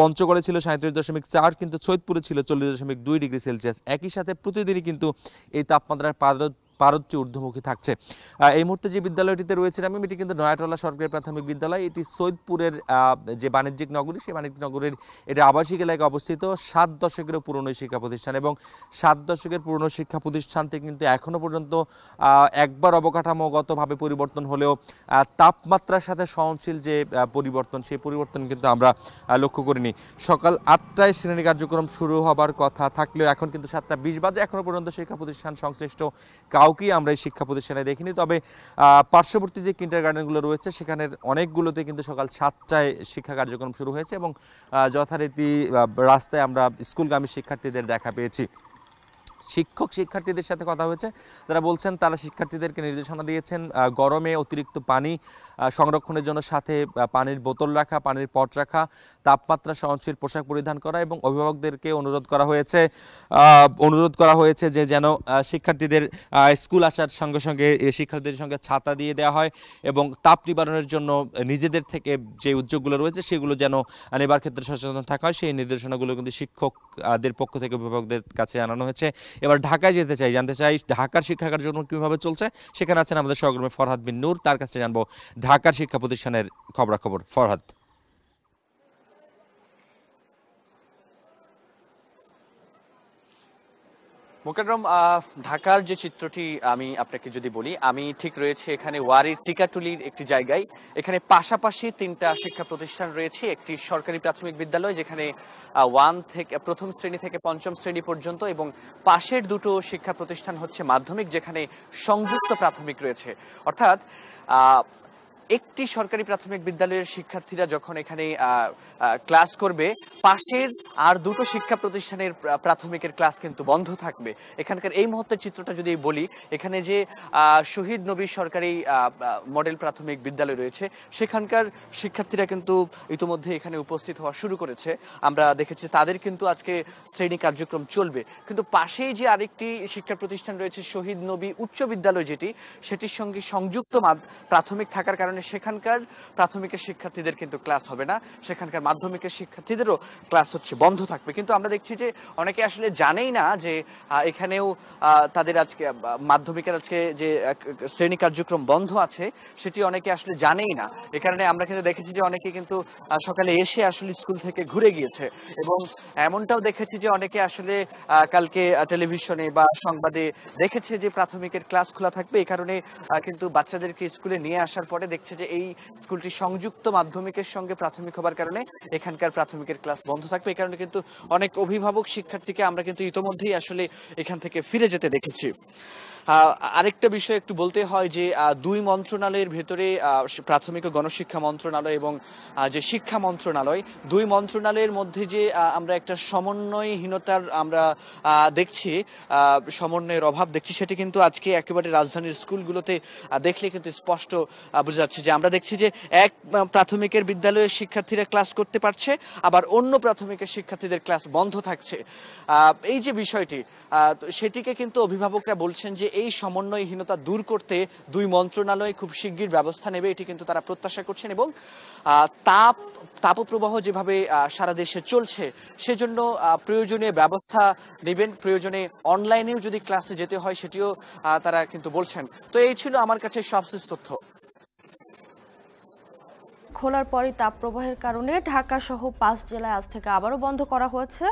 পঞ্চগড়ে ছিল 37.4, কিন্তু সৈয়দপুরে ছিল 40.2 ডিগ্রি সেলসিয়াস। একই সাথে প্রতিদিনই কিন্তু এই তাপমাত্রার পারদ ঊর্ধ্বমুখী থাকছে। এই মুহূর্তে যে বিদ্যালয়টিতে রয়েছে আমি, এটি কিন্তু নয়াটোলা সরকারি প্রাথমিক বিদ্যালয়। এটি সৈয়দপুরের যে বাণিজ্যিক নগরী, সেই বাণিজ্যিক নগরীর এটি আবাসিক এলাকায় অবস্থিত। 7 দশকেরও পুরনো শিক্ষা প্রতিষ্ঠান এবং 7 দশকের পুরনো শিক্ষা প্রতিষ্ঠানটি কিন্তু এখনও পর্যন্ত একবার অবকাঠামোগতভাবে পরিবর্তন হলেও তাপমাত্রার সাথে সহনশীল যে পরিবর্তন, সেই পরিবর্তন কিন্তু আমরা লক্ষ্য করিনি। সকাল 8টায় শ্রেণী কার্যক্রম শুরু হবার কথা থাকলেও এখন কিন্তু 7:20 বাজে, এখনও পর্যন্ত শিক্ষা প্রতিষ্ঠান সংশ্লিষ্ট কাউকেই আমরা এই শিক্ষা প্রতিষ্ঠানে দেখিনি। তবে পার্শ্ববর্তী যে কিন্ডারগার্টেনগুলো রয়েছে সেখানের অনেকগুলোতে কিন্তু সকাল 7টায় শিক্ষা কার্যক্রম শুরু হয়েছে এবং যথারীতি রাস্তায় আমরা স্কুলগামী শিক্ষার্থীদের দেখা পেয়েছি। শিক্ষক শিক্ষার্থীদের সাথে কথা হয়েছে, তারা বলছেন তারা শিক্ষার্থীদেরকে নির্দেশনা দিয়েছেন গরমে অতিরিক্ত পানি সংরক্ষণের জন্য সাথে পানির বোতল রাখা, পানির পট রাখা, তাপমাত্রা সহনশীল পোশাক পরিধান করা এবং অভিভাবকদেরকে অনুরোধ করা হয়েছে যে যেন শিক্ষার্থীদের স্কুল আসার সঙ্গে সঙ্গে শিক্ষার্থীদের সঙ্গে ছাতা দিয়ে দেওয়া হয় এবং তাপ নিবারণের জন্য নিজেদের থেকে যে উদ্যোগগুলো রয়েছে সেগুলো যেন নেবার ক্ষেত্রে সচেতন থাকা হয়। সেই নির্দেশনাগুলো কিন্তু শিক্ষকদের পক্ষ থেকে অভিভাবকদের কাছে জানানো হয়েছে। এবার ঢাকায় জানতে চাই ঢাকার শিক্ষা কার্যক্রম কীভাবে চলছে। সেখানে আছেন আমাদের সহকর্মী ফরহাদ বিন নূর, তার কাছে জানবো ঢাকার শিক্ষা প্রতিষ্ঠানের খবরাখবর। ফরহাদ।
মোকাররম, ঢাকার যে চিত্রটি আমি আপনাকে যদি বলি, আমি ঠিক রয়েছে এখানে ওয়ারির টিকাটুলির একটি জায়গায়। এখানে পাশাপাশি 3টা শিক্ষা প্রতিষ্ঠান রয়েছে। একটি সরকারি প্রাথমিক বিদ্যালয় যেখানে 1 থেকে প্রথম শ্রেণী থেকে 5ম শ্রেণী পর্যন্ত, এবং পাশের 2টো শিক্ষা প্রতিষ্ঠান হচ্ছে মাধ্যমিক যেখানে সংযুক্ত প্রাথমিক রয়েছে। অর্থাৎ একটি সরকারি প্রাথমিক বিদ্যালয়ের শিক্ষার্থীরা যখন এখানে ক্লাস করবে, পাশের আর 2টো শিক্ষা প্রতিষ্ঠানের প্রাথমিকের ক্লাস কিন্তু বন্ধ থাকবে। এখানকার এই মুহূর্তের চিত্রটা যদি বলি, এখানে যে শহীদ নবী সরকারি মডেল প্রাথমিক বিদ্যালয় রয়েছে সেখানকার শিক্ষার্থীরা কিন্তু ইতিমধ্যে এখানে উপস্থিত হওয়া শুরু করেছে। আমরা দেখেছি তাদের কিন্তু আজকে শ্রেণী কার্যক্রম চলবে। কিন্তু পাশেই যে আরেকটি শিক্ষা প্রতিষ্ঠান রয়েছে শহীদ নবী উচ্চ বিদ্যালয়, সেটির সঙ্গে সংযুক্ত প্রাথমিক থাকার কারণে সেখানকার প্রাথমিকের শিক্ষার্থীদের কিন্তু ক্লাস হবে না, সেখানকার মাধ্যমিকের শিক্ষার্থীদেরও ক্লাস হচ্ছে বন্ধ থাকবে। কিন্তু আমরা দেখছি যে অনেকে আসলে জানেই না যে এখানেও তাদের আজকে মাধ্যমিকের আজকে যে শ্রেণী কার্যক্রম বন্ধ আছে সেটি অনেকে আসলে জানেই না। এ কারণে আমরা কিন্তু দেখেছি যে অনেকে কিন্তু সকালে এসে আসলে স্কুল থেকে ঘুরে গিয়েছে, এবং এমনটাও দেখেছি যে অনেকে আসলে কালকে টেলিভিশনে বা সংবাদে দেখেছে যে প্রাথমিকের ক্লাস খোলা থাকবে। এই কারণে কিন্তু বাচ্চাদেরকে স্কুলে নিয়ে আসার পরে দেখছে যে এই স্কুলটি সংযুক্ত মাধ্যমিকের সঙ্গে প্রাথমিক হবার কারণে এখানকার প্রাথমিকের ক্লাস বন্ধ থাকবে। এই কারণে কিন্তু অনেক অভিভাবক শিক্ষার্থীকে আমরা কিন্তু ইতোমধ্যেই আসলে এখান থেকে ফিরে যেতে দেখেছি। আরেকটা বিষয় একটু বলতে হয় যে 2 মন্ত্রণালয়ের ভেতরে প্রাথমিক ও গণশিক্ষা মন্ত্রণালয় এবং যে শিক্ষা মন্ত্রণালয়, 2 মন্ত্রণালয়ের মধ্যে যে আমরা একটা সমন্বয়হীনতার আমরা দেখছি, সমন্বয়ের অভাব দেখছি, সেটি কিন্তু আজকে একেবারে রাজধানীর স্কুলগুলোতে দেখলে কিন্তু স্পষ্ট বোঝা যাচ্ছে। যে আমরা দেখছি যে এক প্রাথমিকের বিদ্যালয়ের শিক্ষার্থীরা ক্লাস করতে পারছে, আবার অন্য প্রাথমিকের শিক্ষার্থীদের ক্লাস বন্ধ থাকছে। এই যে বিষয়টি, সেটিকে কিন্তু অভিভাবকরা বলছেন যে এই সমন্বয়হীনতা দূর করতে 2 মন্ত্রণালয় খুব শিগগির ব্যবস্থা নেবে, এটি কিন্তু তারা প্রত্যাশা করছেন। এবং তাপপ্রবাহ যেভাবে সারা দেশে চলছে সেজন্য প্রয়োজনীয় ব্যবস্থা নেবেন, প্রয়োজনে অনলাইনেও যদি ক্লাসে যেতে হয় সেটিও তারা কিন্তু বলছেন। তো এই ছিল আমার কাছে সবশেষ তথ্য।
খোলার পরই তাপপ্রবাহের কারণে ঢাকা সহ 5 জেলায় আজ থেকে আবারও বন্ধ করা হয়েছে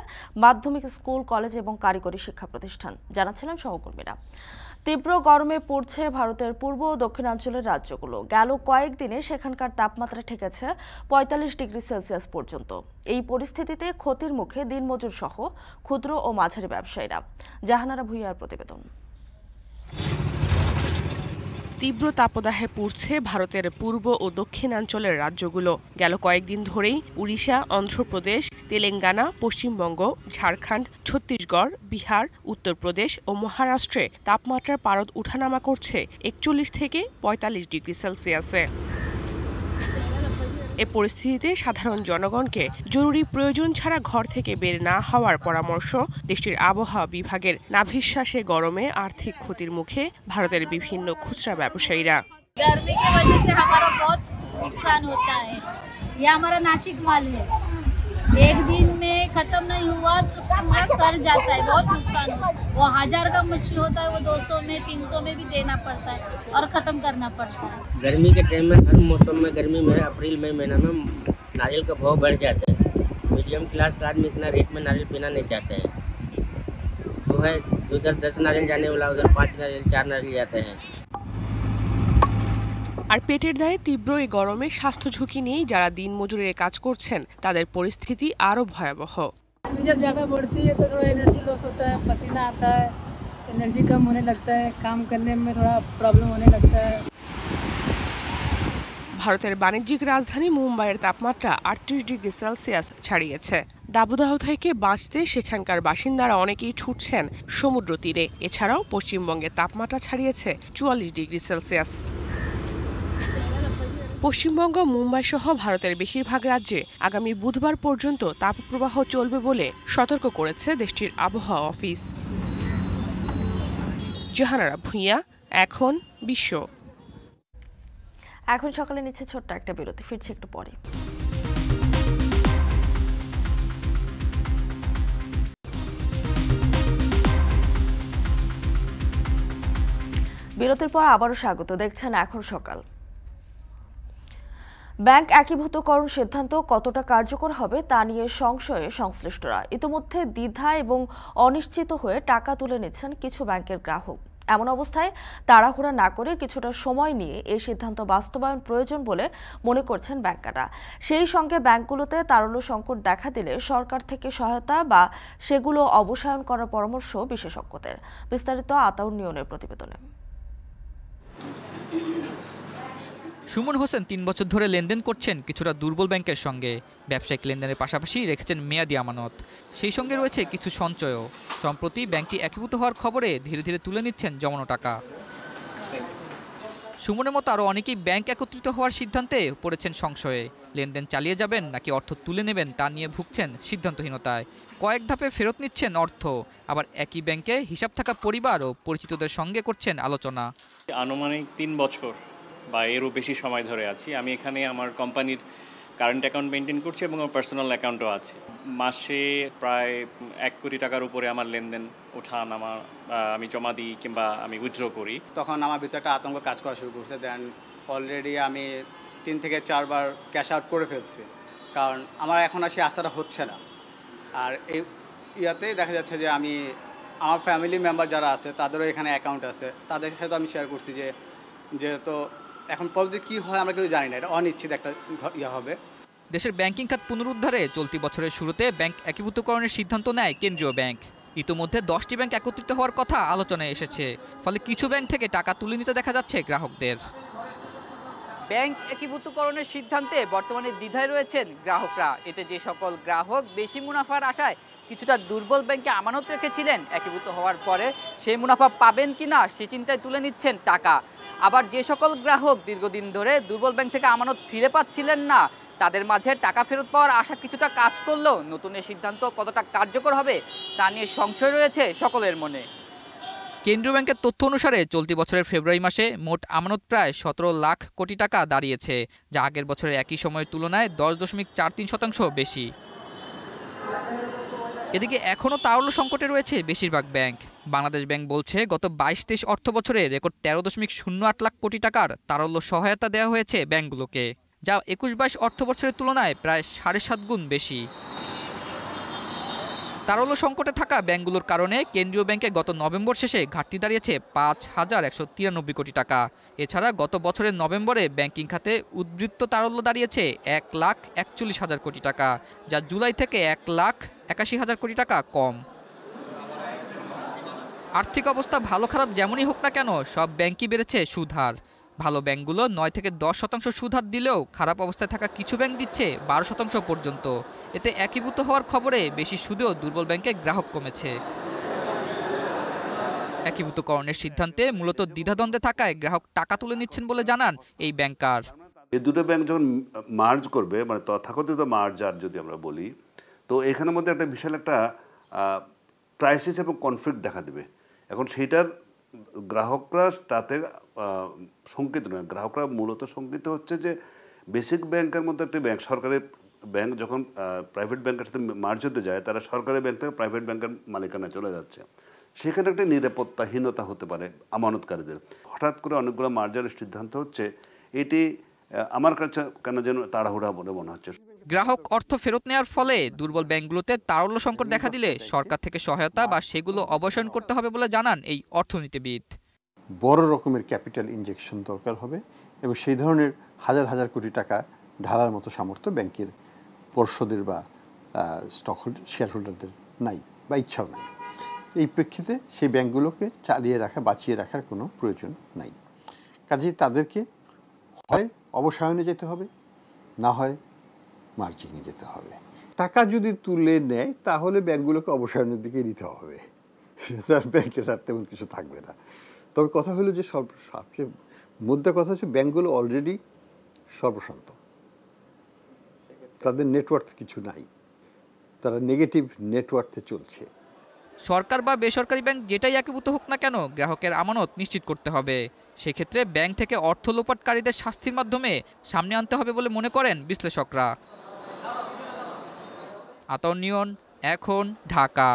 মাধ্যমিক স্কুল, কলেজ এবং কারিগরি শিক্ষা প্রতিষ্ঠান, জানাচ্ছিলেন সহকর্মীরা। তীব্র গরমে পড়ছে ভারতের পূর্ব ও দক্ষিণাঞ্চলের রাজ্যগুলো। গেল কয়েকদিনে সেখানকার তাপমাত্রা ঠেকেছে 45 ডিগ্রি সেলসিয়াস পর্যন্ত। এই পরিস্থিতিতে ক্ষতির মুখে দিনমজুর সহ ক্ষুদ্র ও মাঝারি ব্যবসায়ীরা। জাহানারা ভুইয়ার প্রতিবেদন।
তীব্র তাপদাহে পুড়ছে ভারতের পূর্ব ও দক্ষিণাঞ্চলের রাজ্যগুলো। গেল কয়েকদিন ধরেই উড়িষ্যা, অন্ধ্রপ্রদেশ, তেলেঙ্গানা, পশ্চিমবঙ্গ, ঝাড়খণ্ড, ছত্তিশগড়, বিহার, উত্তরপ্রদেশ ও মহারাষ্ট্রে তাপমাত্রার পারদ উঠানামা করছে 41 থেকে 45 ডিগ্রি সেলসিয়াসে। এ পরিস্থিতিতে সাধারণ জনগণকে জরুরি প্রয়োজন ছাড়া ঘর থেকে বের না হওয়ার পরামর্শ দেশটির আবহাওয়া বিভাগের। নাভিশ্বাসে গরমে আর্থিক ক্ষতির মুখে ভারতের বিভিন্ন খুচরা ব্যবসায়ীরা।
गर्मी की वजह से हमारा बहुत नुकसान होता है। यह हमारा नासिक माल है, एक दिन में खत्म नहीं हुआ तो पूरा सड़ जाता है, बहुत नुकसान होता है। वो 1000 का मछली होता है वो 200 में 300 में भी देना पड़ता है और ख़त्म करना पड़ता है।
गर्मी के टाइम में हर मौसम में गर्मी में अप्रैल मई महीना में नारियल का भाव बढ़ जाता है। मीडियम क्लास का आदमी इतना रेट में नारियल पीना नहीं चाहते हैं। जो है उधर 10 नारियल जाने वाला उधर 5 नारियल 4 नारियल जाते हैं।
আর পেটের দায়ে তীব্র এই গরমে স্বাস্থ্য ঝুঁকি নিয়েই যারা দিনমজুরের কাজ করছেন তাদের পরিস্থিতি আরো ভয়াবহ।
जब ज़्यादा बढ़ती है तो थोड़ा एनर्जी लॉस होता है, पसीना आता है, एनर्जी कम होने लगता है, काम करने में थोड़ा प्रॉब्लम होने लगता है।
ভারতের বাণিজ্যিক রাজধানী মুম্বাইয়ের তাপমাত্রা 38 ডিগ্রি সেলসিয়াস ছাড়িয়েছে। দাবদাহ থেকে বাঁচতে সেখানকার বাসিন্দারা অনেকেই ছুটছেন সমুদ্র তীরে। এছাড়াও পশ্চিমবঙ্গে তাপমাত্রা ছাড়িয়েছে 44 ডিগ্রি সেলসিয়াস। পশ্চিমবঙ্গ, মুম্বাই সহ ভারতের বেশিরভাগ রাজ্যে আগামী বুধবার পর্যন্ত তাপপ্রবাহ চলবে বলে সতর্ক করেছে দেশটির আবহাওয়া অফিস। জাহানারা ভুঁইয়া, এখন বিশ্ব।
এখন সকালে নিচ্ছে ছোট্ট একটা বিরতি, ফিরছে একটু পরে। বিরতির পর আবারও স্বাগত, দেখছেন এখন সকাল। ব্যাংক একীভূতকরণ সিদ্ধান্ত কতটা কার্যকর হবে তা নিয়ে সংশয়ে সংশ্লিষ্টরা। ইতিমধ্যে দ্বিধা এবং অনিশ্চিত হয়ে টাকা তুলে নিচ্ছেন কিছু ব্যাংকের গ্রাহক। এমন অবস্থায় তাড়াহুড়া না করে কিছুটা সময় নিয়ে এই সিদ্ধান্ত বাস্তবায়ন প্রয়োজন বলে মনে করছেন ব্যাংকাররা। সেই সঙ্গে ব্যাংকগুলোতে তারল্য সংকট দেখা দিলে সরকার থেকে সহায়তা বা সেগুলো অবসায়ন করার পরামর্শ বিশেষজ্ঞদের। বিস্তারিত আতাউর নিয়নের প্রতিবেদনে।
সুমন হোসেন 3 বছর ধরে লেনদেন করছেন কিছুটা দুর্বল ব্যাংকের সঙ্গে। ব্যবসায়িক লেনদেনের পাশাপাশি রেখেছেন মেয়াদি আমানত, সেই সঙ্গে রয়েছে কিছু সঞ্চয়ও। সম্প্রতি ব্যাংকটি একীভূত হওয়ার খবরে ধীরে ধীরে তুলে নিচ্ছেন জমানো টাকা। সুমনের মতো আরও অনেকেই ব্যাংক একত্রিত হওয়ার সিদ্ধান্তে পড়েছেন সংশয়ে। লেনদেন চালিয়ে যাবেন নাকি অর্থ তুলে নেবেন তা নিয়ে ভুগছেন সিদ্ধান্তহীনতায়। কয়েক ধাপে ফেরত নিচ্ছেন অর্থ, আবার একই ব্যাংকে হিসাব থাকা পরিবার ও পরিচিতদের সঙ্গে করছেন আলোচনা।
আনুমানিক 3 বছর বা এরও বেশি সময় ধরে আছি আমি এখানে। আমার কোম্পানির কারেন্ট অ্যাকাউন্ট মেনটেন করছি এবং আমার পার্সোনাল অ্যাকাউন্টও আছে। মাসে প্রায় 1 কোটি টাকার উপরে আমার লেনদেন, ওঠা নামা, আমি জমা দিই কিংবা আমি উইথড্র করি।
তখন আমার ভিতরে একটা আতঙ্ক কাজ করা শুরু করছে। দেন অলরেডি আমি 3 থেকে 4 বার ক্যাশ আউট করে ফেলছি, কারণ আমার এখন আর সেই আস্থাটা হচ্ছে না। আর এই ইয়াতেই দেখা যাচ্ছে যে আমি আমার ফ্যামিলি মেম্বার যারা আছে তাদেরও এখানে অ্যাকাউন্ট আছে, তাদের সাথে আমি শেয়ার করছি যে যেহেতু এখন পরবর্তী কী হয় আমরা কেউ জানি না, এটা অনিশ্চিত একটা ইয়ে হবে।
দেশের ব্যাংকিং খাত পুনরুদ্ধারে চলতি বছরের শুরুতে ব্যাংক একীভূতকরণের সিদ্ধান্ত নেয় কেন্দ্রীয় ব্যাংক। ইতোমধ্যে 10টি ব্যাংক একত্রিত হওয়ার কথা আলোচনায় এসেছে, ফলে কিছু ব্যাংক থেকে টাকা তুলে নিতে দেখা যাচ্ছে গ্রাহকদের।
ব্যাংক একীভূতকরণের সিদ্ধান্তে বর্তমানে দ্বিধায় রয়েছেন গ্রাহকরা। এতে যে সকল গ্রাহক বেশি মুনাফার আশায় কিছুটা দুর্বল ব্যাংকে আমানত রেখেছিলেন, একীভূত হওয়ার পরে সেই মুনাফা পাবেন কিনা সে চিন্তায় তুলে নিচ্ছেন টাকা। আবার যে সকল গ্রাহক দীর্ঘদিন ধরে দুর্বল ব্যাংক থেকে আমানত ফিরে পাচ্ছিলেন না, তাদের মাঝে টাকা ফেরত পাওয়ার আশা কিছুটা কাজ করলেও নতুন এই সিদ্ধান্ত কতটা কার্যকর হবে তা নিয়ে সংশয় রয়েছে সকলের মনে।
কেন্দ্রীয় ব্যাংকের তথ্য অনুসারে চলতি বছরের ফেব্রুয়ারি মাসে মোট আমানত প্রায় 17 লাখ কোটি টাকা দাঁড়িয়েছে, যা আগের বছরের একই সময়ের তুলনায় 10.43% বেশি। এদিকে এখনও তারল্য সংকটে রয়েছে বেশিরভাগ ব্যাংক। বাংলাদেশ ব্যাংক বলছে গত 22-23 অর্থ বছরে রেকর্ড 13.08 লাখ কোটি টাকার তারল্য সহায়তা দেওয়া হয়েছে ব্যাংকগুলোকে, যা 21-22 অর্থ বছরের তুলনায় প্রায় 7.5 গুণ বেশি। তারল্য সংকটে থাকা ব্যাংকগুলোর কারণে কেন্দ্রীয় ব্যাংকে গত নভেম্বর শেষে ঘাটতি দাঁড়িয়েছে 5,193 কোটি টাকা। এছাড়া গত বছরের নভেম্বরে ব্যাংকিং খাতে উদ্বৃত্ত তারল্য দাঁড়িয়েছে 1,41,000 কোটি টাকা, যা জুলাই থেকে 1,81,000 কোটি টাকা কম। আর্থিক অবস্থা ভালো খারাপ যেমনই হোক না কেন, সব ব্যাংকই বেড়েছে সুদ হার। ভালো ব্যাংকগুলো 9 থেকে 10% সুদ হার দিলেও খারাপ অবস্থায় থাকা কিছু ব্যাংক দিচ্ছে 12% পর্যন্ত। এতে একীভূত হওয়ার খবরে বেশি সুদেও দুর্বল ব্যাংকে গ্রাহক কমেছে। একীভূতকরণের সিদ্ধান্তে মূলত দ্বিধাদ্বন্দ্বে থাকায় গ্রাহক টাকা তুলে নিচ্ছেন বলে জানান এই ব্যাংকার।
এই দুটো ব্যাংক যখন মার্জ করবে, মানে তথাকথিত মার্জার যদি আমরা বলি, তো এখানের মধ্যে একটা বিশাল একটা ক্রাইসিস এবং কনফ্লিক্ট দেখা দেবে। এখন সেইটার গ্রাহকরা তাতে শঙ্কিত নয়। গ্রাহকরা মূলত শঙ্কিত হচ্ছে যে বেসিক ব্যাংকের মধ্যে একটি ব্যাংক, সরকারি ব্যাংক যখন প্রাইভেট ব্যাংকের সাথে মার্জ হতে যায়, তারা সরকারি ব্যাংক থেকে প্রাইভেট ব্যাংকের মালিকানা চলে যাচ্ছে। সেখানে একটা নিরাপত্তাহীনতা হতে পারে আমানতকারীদের। হঠাৎ করে অনেকগুলো মার্জারের সিদ্ধান্ত হচ্ছে, এটি আমার কাছে কেন যেন তাড়াহুড়া বলে মনে হচ্ছে।
গ্রাহক অর্থ ফেরত নেওয়ার ফলে দুর্বল ব্যাংকগুলোতে তারল্য সংকট দেখা দিলে সরকার থেকে সহায়তা বা সেগুলো অবসায়ন করতে হবে বলে জানান এই অর্থনীতিবিদ।
বড় রকমের ক্যাপিটাল ইনজেকশন দরকার হবে এবং সেই ধরনের হাজার হাজার কোটি টাকা ঢালার মতো সামর্থ্য ব্যাংকের পর্ষদের বা স্টক শেয়ার হোল্ডারদের নাই বা ইচ্ছাও নাই। এই প্রেক্ষিতে সেই ব্যাংকগুলোকে চালিয়ে রাখা, বাঁচিয়ে রাখার কোনো প্রয়োজন নাই। কাজেই তাদেরকে হয় অবসায়নে যেতে হবে, না হয় মার্জিংয়ে যেতে হবে। টাকা যদি তুলে নেয় তাহলে ব্যাংকগুলোকে অবসায়নের দিকে নিতে হবে, স্যার ব্যাংকের আর তেমন কিছু থাকবে না। তবে কথা হলো যে সবচেয়ে মুদ্রা কথা হচ্ছে ব্যাংকগুলো অলরেডি সর্বশান্ত, তাদের নেটওয়ার্ক কিছু নাই, তারা নেগেটিভ নেটওয়ার্কে চলছে।
সরকার বা বেসরকারি ব্যাংক যেটাই একীভূত হোক না কেন, গ্রাহকের আমানত নিশ্চিত করতে হবে। সেক্ষেত্রে ব্যাংক থেকে অর্থ লোপাটকারীদের শাস্তির মাধ্যমে সামনে আনতে হবে বলে মনে করেন বিশ্লেষকরা। আতাউর নিয়ন, এখন, ঢাকা।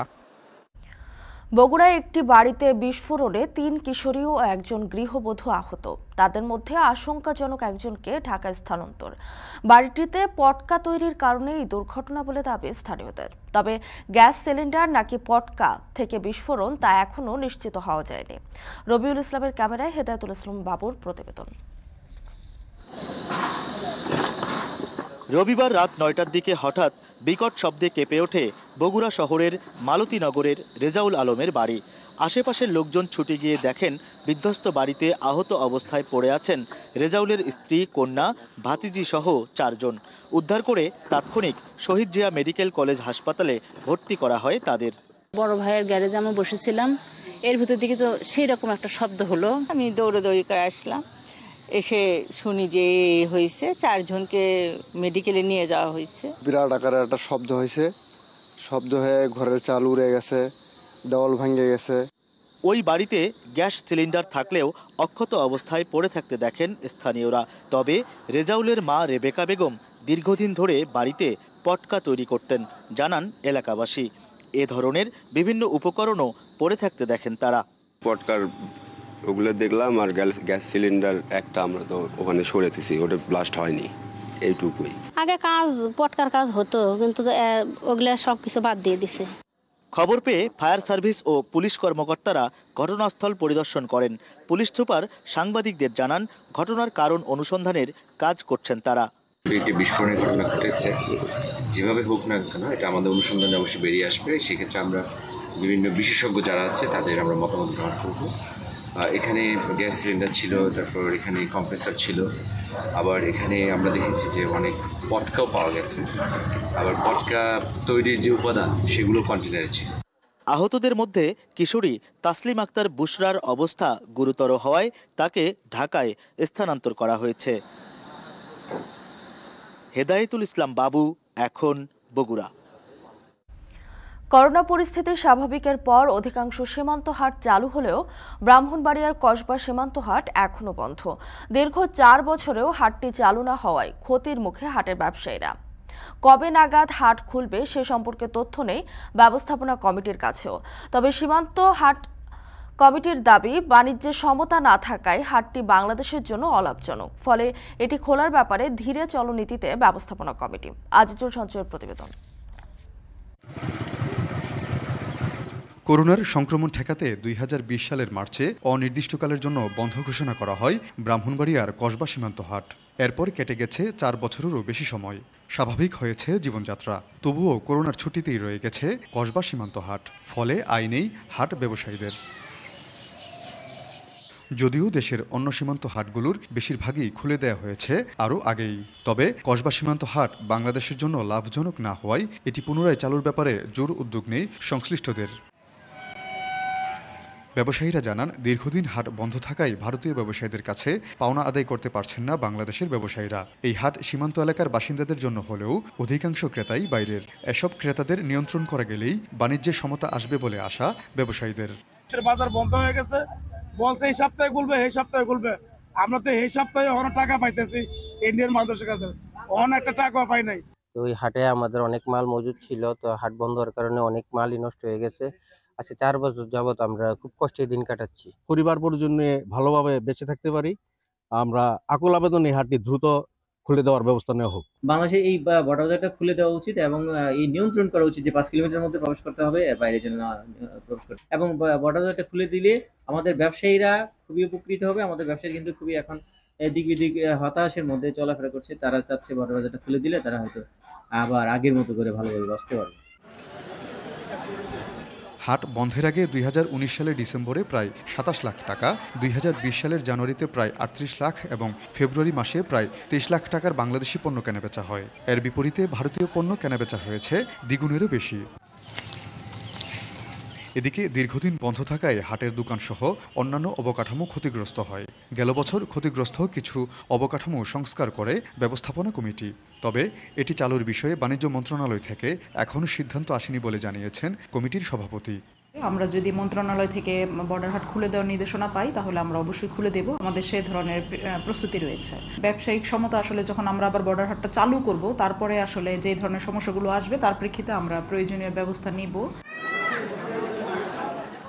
বগুড়ায় একটি বাড়িতে বিস্ফোরণে 3 কিশোরী ও একজন গৃহবধূ আহত, তাদের মধ্যে আশঙ্কাজনক একজনকে ঢাকায় স্থানান্তর। বাড়িটিতে পটকা তৈরির কারণে এই দুর্ঘটনা বলে দাবি স্থানীয়দের। তবে গ্যাস সিলিন্ডার নাকি পটকা থেকে বিস্ফোরণ তা এখনও নিশ্চিত হওয়া যায়নি। রবিউল ইসলামের ক্যামেরায় হেদায়েতুল ইসলাম বাবুর প্রতিবেদন।
রবিবার রাত 9টার দিকে হঠাৎ বিকট শব্দে কেঁপে ওঠে বগুড়া শহরের মালতীনগরের রেজাউল আলমের বাড়ি। আশেপাশের লোকজন ছুটে গিয়ে দেখেন বিধ্বস্ত বাড়িতে আহত অবস্থায় পড়ে আছেন রেজাউলের স্ত্রী, কন্যা, ভাতিজি সহ 4 জন। উদ্ধার করে তাৎক্ষণিক শহীদ জিয়া মেডিকেল কলেজ হাসপাতালে ভর্তি করা হয় তাদের।
বড় ভাইয়ের গ্যারেজে আমি বসেছিলাম, এর ভিতর দিকে তো সেই রকম একটা শব্দ হলো। আমি দৌড়াদৌড়ি করে আসলাম, এসে শুনি যে হয়েছে, 4 জনকে মেডিকেলে নিয়ে যাওয়া হয়েছে।
বিরাট আকারের একটা শব্দ হয়েছে, শব্দ হয়ে ঘরের চাল উড়ে গেছে, দেওয়াল ভেঙে গেছে।
ওই বাড়িতে গ্যাস সিলিন্ডার থাকলেও অক্ষত অবস্থায় পড়ে থাকতে দেখেন স্থানীয়রা। তবে রেজাউলের মা রেবেকা বেগম দীর্ঘদিন ধরে বাড়িতে পটকা তৈরি করতেন, জানান এলাকাবাসী। এ ধরনের বিভিন্ন উপকরণও পড়ে থাকতে দেখেন তারা।
পটকার ওগুলো দেখলাম, আর গ্যাস সিলিন্ডার একটা আমরা তো ওখানে সরেতেছি, ওটা ব্লাস্ট হয়নি, এইটুকুই।
আগে কাজ পটকার কাজ হতো, কিন্তু ওগুলা সব কিছু বাদ দিয়ে দিছে।
খবর পেয়ে ফায়ার সার্ভিস ও পুলিশ কর্মকর্তারা ঘটনাস্থল পরিদর্শন করেন। পুলিশ সুপার সাংবাদিকদের জানান, ঘটনার কারণ অনুসন্ধানের কাজ করছেন তারা।
এটি বিস্ফোরণের ঘটনা ঘটেছে, যেভাবে হোক না কেন এটা আমাদের অনুসন্ধানে অবশ্যই বেরিয়ে আসবে। সেক্ষেত্রে আমরা বিভিন্ন বিশেষজ্ঞ যারা আছে তাদের আমরা মতামত গ্রহণ করব। এখানে গ্যাস সিলিন্ডার ছিল, তারপর এখানে কম্প্রেসার ছিল, আবার এখানে আমরা দেখেছি যে অনেক পটকাও পাওয়া গেছে, আবার পটকা তৈরির যে উপাদান সেগুলো কন্টেনারে ছিল।
আহতদের মধ্যে কিশোরী তাসলিম আক্তার বুশরার অবস্থা গুরুতর হওয়ায় তাকে ঢাকায় স্থানান্তর করা হয়েছে। হেদায়েতুল ইসলাম বাবু, এখন, বগুড়া।
করোনা পরিস্থিতি স্বাভাবিকের পর অধিকাংশ সীমান্ত হাট চালু হলেও ব্রাহ্মণবাড়িয়ার কসবা সীমান্ত হাট এখনও বন্ধ। দীর্ঘ 4 বছরেও হাটটি চালু না হওয়ায় ক্ষতির মুখে হাটের ব্যবসায়ীরা। কবে নাগাদ হাট খুলবে সে সম্পর্কে তথ্য নেই ব্যবস্থাপনা কমিটির কাছেও। তবে সীমান্ত হাট কমিটির দাবি, বাণিজ্যের সমতা না থাকায় হাটটি বাংলাদেশের জন্য অলাভজনক, ফলে এটি খোলার ব্যাপারে ধীরে চলনীতিতে ব্যবস্থাপনা কমিটি। আজিজুল সঞ্চয়ের প্রতিবেদন।
করোনার সংক্রমণ ঠেকাতে 2020 সালের মার্চে অনির্দিষ্টকালের জন্য বন্ধ ঘোষণা করা হয় ব্রাহ্মণবাড়িয়ার কসবা সীমান্ত হাট। এরপর কেটে গেছে 4 বছরেরও বেশি সময়। স্বাভাবিক হয়েছে জীবনযাত্রা, তবুও করোনার ছুটিতেই রয়ে গেছে কসবা সীমান্ত হাট, ফলে আয় নেই হাট ব্যবসায়ীদের। যদিও দেশের অন্য সীমান্ত হাটগুলোর বেশিরভাগই খুলে দেওয়া হয়েছে আরও আগেই, তবে কসবা সীমান্ত হাট বাংলাদেশের জন্য লাভজনক না হওয়ায় এটি পুনরায় চালুর ব্যাপারে জোর উদ্যোগ নেই সংশ্লিষ্টদের। ব্যবসায়ীরা জানান, দীর্ঘদিন হাট বন্ধ থাকায় ভারতীয় ব্যবসায়ীদের কাছে পাওনা আদায় করতে পারছেন না বাংলাদেশের ব্যবসায়ীরা। এই হাট সীমান্ত এলাকার বাসিন্দাদের জন্য হলেও অধিকাংশ ক্রেতাই বাইরের। এসব ক্রেতাদের নিয়ন্ত্রণ করা গেলেই বাণিজ্যের সমতা আসবে বলে আশা ব্যবসায়ীদের।
বাজার বন্ধ হয়ে গেছে, বলছে এই সপ্তাহে খুলবে, এই সপ্তাহে খুলবে। আমরা তো এই সপ্তাহে অনেক টাকা পাইতেছি ইন্ডিয়ান মানুষের কাছে, অনেক একটা টাকা পাই নাই।
তো ওই হাটে আমাদের অনেক মাল মজুদ ছিল, তো হাট বন্ধ হওয়ার কারণে অনেক মালই নষ্ট হয়ে গেছে। আজকে 4 বছর যাবত আমরা খুব কষ্টে দিন কাটাচ্ছি।
পরিবার পরিজন নিয়ে ভালোভাবে বেঁচে থাকতে পারি। আমরা আকুল আবেদন এই হাটটি দ্রুত খুলে দেওয়ার ব্যবস্থা নেওয়া হোক।
বাংলাদেশে এই বর্ডার বাজারটা খুলে দেওয়া উচিত এবং এই নিয়ন্ত্রণ করা উচিত যে 5 কিলোমিটার মধ্যে প্রবেশ করতে হবে, এর বাইরে যেন না প্রবেশ করতে। এবং বর্ডার বাজারটা খুলে দিলে আমাদের ব্যবসায়ীরা খুবই উপকৃত হবে। আমাদের ব্যবসায়ী কিন্তু খুবই এখন দিক বিদিক হতাশার মধ্যে চলাফেরা করছে। তারা চাচ্ছে বর্ডার বাজারটা খুলে দিলে তারা হয়তো আবার আগের মতো করে ভালোভাবে বাঁচতে পারবে।
হাট বন্ধের আগে 2019 সালের ডিসেম্বরে প্রায় 27 লাখ টাকা, 2020 সালের জানুয়ারিতে প্রায় 38 লাখ এবং ফেব্রুয়ারি মাসে প্রায় 23 লাখ টাকার বাংলাদেশি পণ্য কেনাবেচা হয়। এর বিপরীতে ভারতীয় পণ্য কেনাবেচা হয়েছে দ্বিগুণেরও বেশি। এদিকে দীর্ঘদিন বন্ধ থাকায় হাটের দোকানসহ অন্যান্য অবকাঠামো ক্ষতিগ্রস্ত হয়। গেল বছর ক্ষতিগ্রস্ত কিছু অবকাঠামো সংস্কার করে ব্যবস্থাপনা কমিটি। তবে এটি চালুর বিষয়ে বাণিজ্য মন্ত্রণালয় থেকে এখনও সিদ্ধান্ত আসেনি বলে জানিয়েছেন কমিটির সভাপতি।
আমরা যদি মন্ত্রণালয় থেকে বর্ডার হাট খুলে দেওয়ার নির্দেশনা পাই তাহলে আমরা অবশ্যই খুলে দেব। আমাদের সে ধরনের প্রস্তুতি রয়েছে। ব্যবসায়িক সমতা আসলে যখন আমরা আবার বর্ডার হাটটা চালু করব, তারপরে আসলে যে ধরনের সমস্যাগুলো আসবে তার প্রেক্ষিতে আমরা প্রয়োজনীয় ব্যবস্থা নিব।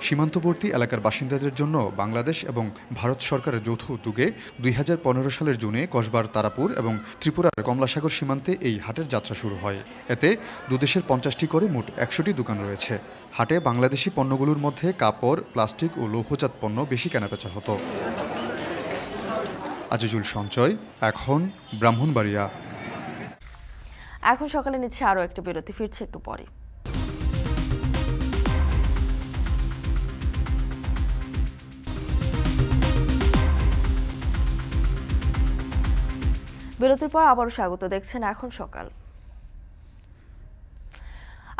সীমান্তবর্তী এলাকার বাসিন্দাদের জন্য বাংলাদেশ এবং ভারত সরকারের যৌথ উদ্যোগে 2015 সালের জুনে কসবার তারাপুর এবং ত্রিপুরার কমলাসাগর সীমান্তে এই হাটের যাত্রা শুরু হয়। এতে দুদেশের 50টি করে মোট 100টি দোকান রয়েছে। হাটে বাংলাদেশি পণ্যগুলোর মধ্যে কাপড়, প্লাস্টিক ও লৌহজাত পণ্য বেশি কেনাবেচা হতো। আজিজুল সঞ্চয়, এখন ব্রাহ্মণবাড়িয়া।
এখন সকালে নিচ্ছে আরও একটা বিরতি, ফিরছে একটু পরে। বিরতির পর আবারও স্বাগত, দেখছেন এখন সকাল।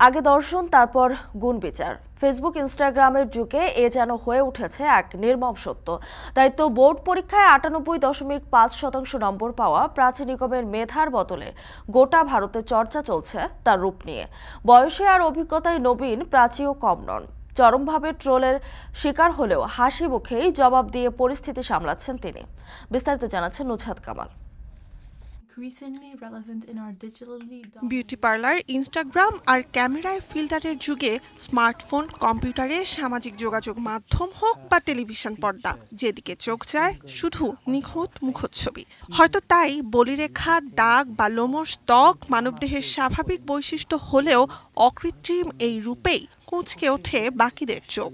আগে দর্শন, তারপর গুণ বিচার। ফেসবুক ইনস্টাগ্রামের যুগে এ যেন হয়ে উঠেছে এক নির্মম সত্য। তাই তো বোর্ড পরীক্ষায় 98.5% নম্বর পাওয়া প্রাচী নিগমের মেধার বদলে গোটা ভারতে চর্চা চলছে তার রূপ নিয়ে। বয়সে আর অভিজ্ঞতায় নবীন প্রাচীও কম নন। চরমভাবে ট্রোলের শিকার হলেও হাসি মুখেই জবাব দিয়ে পরিস্থিতি সামলাচ্ছেন তিনি। বিস্তারিত জানাচ্ছেন Nuzhat Kamal.
Beauty parlour, Instagram আর ক্যামেরায় ফিল্টারের যুগে স্মার্টফোন, কম্পিউটারে সামাজিক যোগাযোগ মাধ্যম হোক বা টেলিভিশন পর্দা, যেদিকে চোখ যায় শুধু নিখুঁত মুখচ্ছবি। হয়তো তাই বলিরেখা, দাগ বা লোমশ ত্বক মানবদেহের স্বাভাবিক বৈশিষ্ট্য হলেও অকৃত্রিম এই রূপেই কুঁচকে ওঠে বাকিদের চোখ।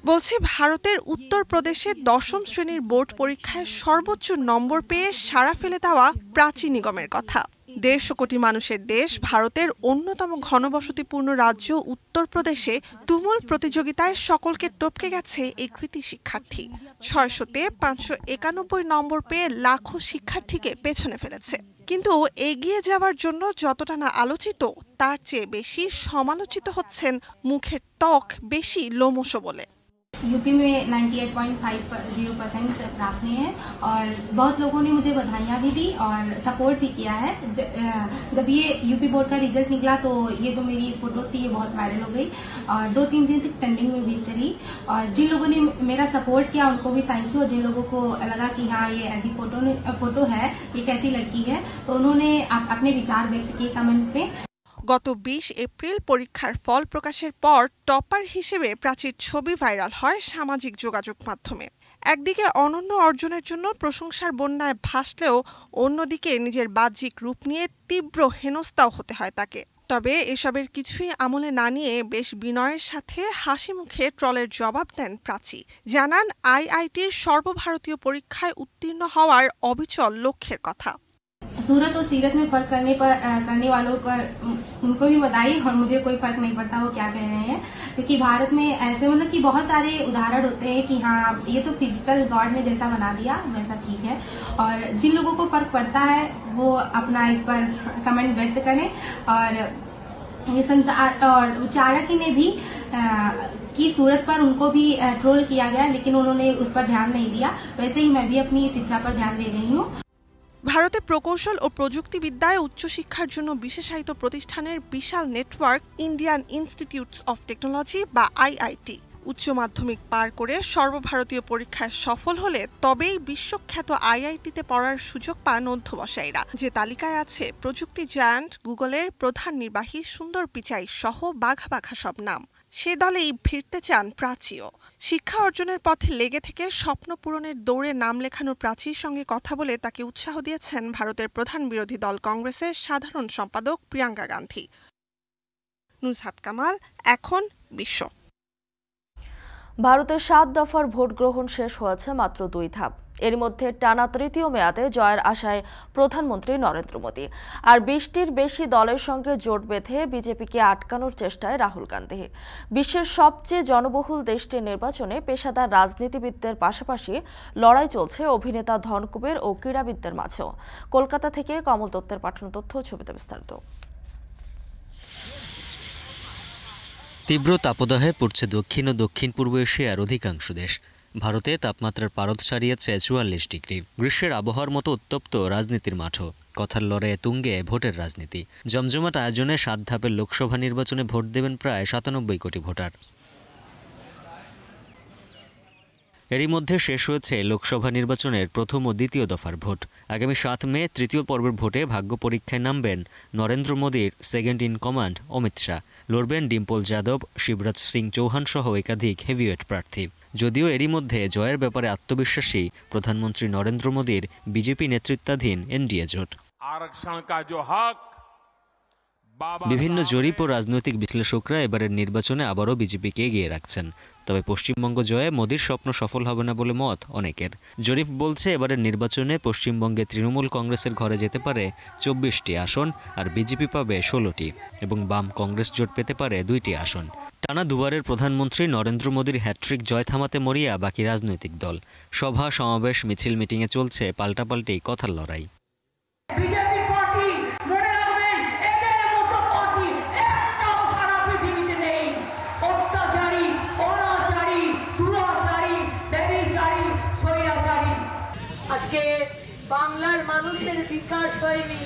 বলছি, ভারতের উত্তরপ্রদেশে 10ম শ্রেণীর বোর্ড পরীক্ষায় সর্বোচ্চ নম্বর পেয়ে সাড়া ফেলে দেওয়া প্রাচী নিগমের কথা। 150 কোটি মানুষের দেশ ভারতের অন্যতম ঘনবসতিপূর্ণ রাজ্য উত্তরপ্রদেশে তুমুল প্রতিযোগিতায় সকলকে টপকে গেছে এই কৃতি শিক্ষার্থী। 600-তে 591 নম্বর পেয়ে লাখো শিক্ষার্থীকে পেছনে ফেলেছে। কিন্তু এগিয়ে যাওয়ার জন্য যতটা না আলোচিত, তার চেয়ে বেশি সমালোচিত হচ্ছেন মুখের ত্বক বেশি লোমশ বলে।
यूपी में 98.50% प्राप्त हुए हैं और बहुत लोगों ने मुझे बधाइयाँ भी दी और सपोर्ट भी किया है। जब ये यूपी बोर्ड का रिजल्ट निकला तो ये जो मेरी फोटो थी ये बहुत वायरल हो गई और 2-3 दिन तक ट्रेंडिंग में भी चली। और जिन लोगों ने मेरा सपोर्ट किया उनको भी थैंक यू। और जिन लोगों को लगा कि हाँ ये ऐसी फोटो है, ये कैसी लड़की है, तो उन्होंने अपने विचार व्यक्त किए कमेंट पे।
গত 20 এপ্রিল পরীক্ষার ফল প্রকাশের পর টপার হিসেবে প্রাচীর ছবি ভাইরাল হয় সামাজিক যোগাযোগ মাধ্যমে। একদিকে অনন্য অর্জনের জন্য প্রশংসার বন্যায় ভাসলেও অন্যদিকে নিজের বাহ্যিক রূপ নিয়ে তীব্র হেনস্থাও হতে হয় তাকে। তবে এসবের কিছুই আমলে না নিয়ে বেশ বিনয়ের সাথে হাসি মুখে ট্রলের জবাব দেন প্রাচী। জানান আইআইটির সর্বভারতীয় পরীক্ষায় উত্তীর্ণ হওয়ার অবিচল লক্ষ্যের কথা।
सूरत और सीरत में फर्क करने वालों को उनको भी बधाई और मुझे कोई फर्क नहीं पड़ता वो क्या कह रहे हैं, क्योंकि भारत में ऐसे मतलब कि बहुत सारे उदाहरण होते हैं कि हाँ ये तो फिजिकल गॉड ने जैसा बना दिया वैसा ठीक है। और जिन लोगों को फर्क पड़ता है वो अपना इस पर कमेंट व्यक्त करें। और ये और चाणक्य ने भी कि सूरत पर उनको भी ट्रोल किया गया लेकिन उन्होंने उस पर ध्यान नहीं दिया, वैसे ही मैं भी अपनी शिक्षा पर ध्यान दे रही हूँ।
ভারতে প্রকৌশল ও প্রযুক্তিবিদ্যায় উচ্চশিক্ষার জন্য বিশেষায়িত প্রতিষ্ঠানের বিশাল network Indian institutes of technology বা আইআইটি। উচ্চ মাধ্যমিক পার করে সর্বভারতীয় পরীক্ষায় সফল হলে তবেই বিশ্বখ্যাত আইআইটিতে পড়ার সুযোগ পান অধ্যবসায়ীরা, যে তালিকায় আছে প্রযুক্তি জায়ান্ট গুগলের প্রধান নির্বাহী সুন্দর পিচাই সহ বাঘা বাঘা সব নাম। সে দলেই ফিরতে চান প্রাচীও। শিক্ষা অর্জনের পথে লেগে থেকে স্বপ্ন পূরণের দৌড়ে নাম লেখানোর প্রাচীর সঙ্গে কথা বলে তাকে উৎসাহ দিয়েছেন ভারতের প্রধান বিরোধী দল কংগ্রেসের সাধারণ সম্পাদক প্রিয়াঙ্কা গান্ধী। নুজহাত কামাল, এখন বিশ্ব।
ভারতের 7 দফার ভোট গ্রহণ শেষ হয়েছে মাত্র 2 ধাপ। এর মধ্যে টানা তৃতীয় মেয়াদে জয়ের আশায় প্রধানমন্ত্রী নরেন্দ্র মোদী, আর 20টির বেশি দলের সঙ্গে জোট বেঁধে বিজেপিকে আটকানোর চেষ্টায় রাহুল গান্ধী। বিশ্বের সবচেয়ে জনবহুল দেশটির নির্বাচনে পেশাদার রাজনীতিবিদদের পাশাপাশি লড়াই চলছে অভিনেতা ধনকুবের ও ক্রীড়াবিদদের মাঝেও। কলকাতা থেকে কমল দত্তের পাঠানো তথ্য, ছবিতে বিস্তারিত।
তীব্র তাপদাহে পড়ছে দক্ষিণ ও দক্ষিণ পূর্ব এশিয়ার অধিকাংশ দেশ। ভারতে তাপমাত্রার পারদ ছাড়িয়েছে 44 ডিগ্রি। গ্রীষ্মের আবহাওয়ার মতো উত্তপ্ত রাজনীতির মাঠও। কথার লড়াইয়ে তুঙ্গে ভোটের রাজনীতি। জমজমাট আয়োজনে 7 ধাপের লোকসভা নির্বাচনে ভোট দেবেন প্রায় 97 কোটি ভোটার। এরই মধ্যে শেষ হয়েছে লোকসভা নির্বাচনের প্রথম ও দ্বিতীয় দফার ভোট। আগামী 7 মে তৃতীয় পর্বের ভোটে ভাগ্য পরীক্ষায় নামবেন নরেন্দ্র মোদীর second in command Amit Shah. লড়বেন ডিম্পল যাদব, শিবরাজ সিং চৌহান সহ একাধিক হেভিওয়েট প্রার্থী। যদিও এরই মধ্যে জয়ের ব্যাপারে আত্মবিশ্বাসী প্রধানমন্ত্রী নরেন্দ্র মোদীর বিজেপি নেতৃত্বাধীন এনডিএ জোট। বিভিন্ন জরিপ ও রাজনৈতিক বিশ্লেষকরা এবারের নির্বাচনে আবারও বিজেপিকে এগিয়ে রাখছেন। তবে পশ্চিমবঙ্গ জয়ে মোদীর স্বপ্ন সফল হবে না বলে মত অনেকের। জরিপ বলছে এবারের নির্বাচনে পশ্চিমবঙ্গে তৃণমূল কংগ্রেসের ঘরে যেতে পারে 24টি আসন, আর বিজেপি পাবে 16টি এবং বাম কংগ্রেস জোট পেতে পারে 2টি আসন। টানা দুবারের প্রধানমন্ত্রী নরেন্দ্র মোদীর হ্যাট্রিক জয় থামাতে মরিয়া বাকি রাজনৈতিক দল। সভা, সমাবেশ, মিছিল, মিটিংয়ে চলছে পাল্টাপাল্টি কথার লড়াই।
আজকে বাংলার মানুষের বিকাশ হয়নি,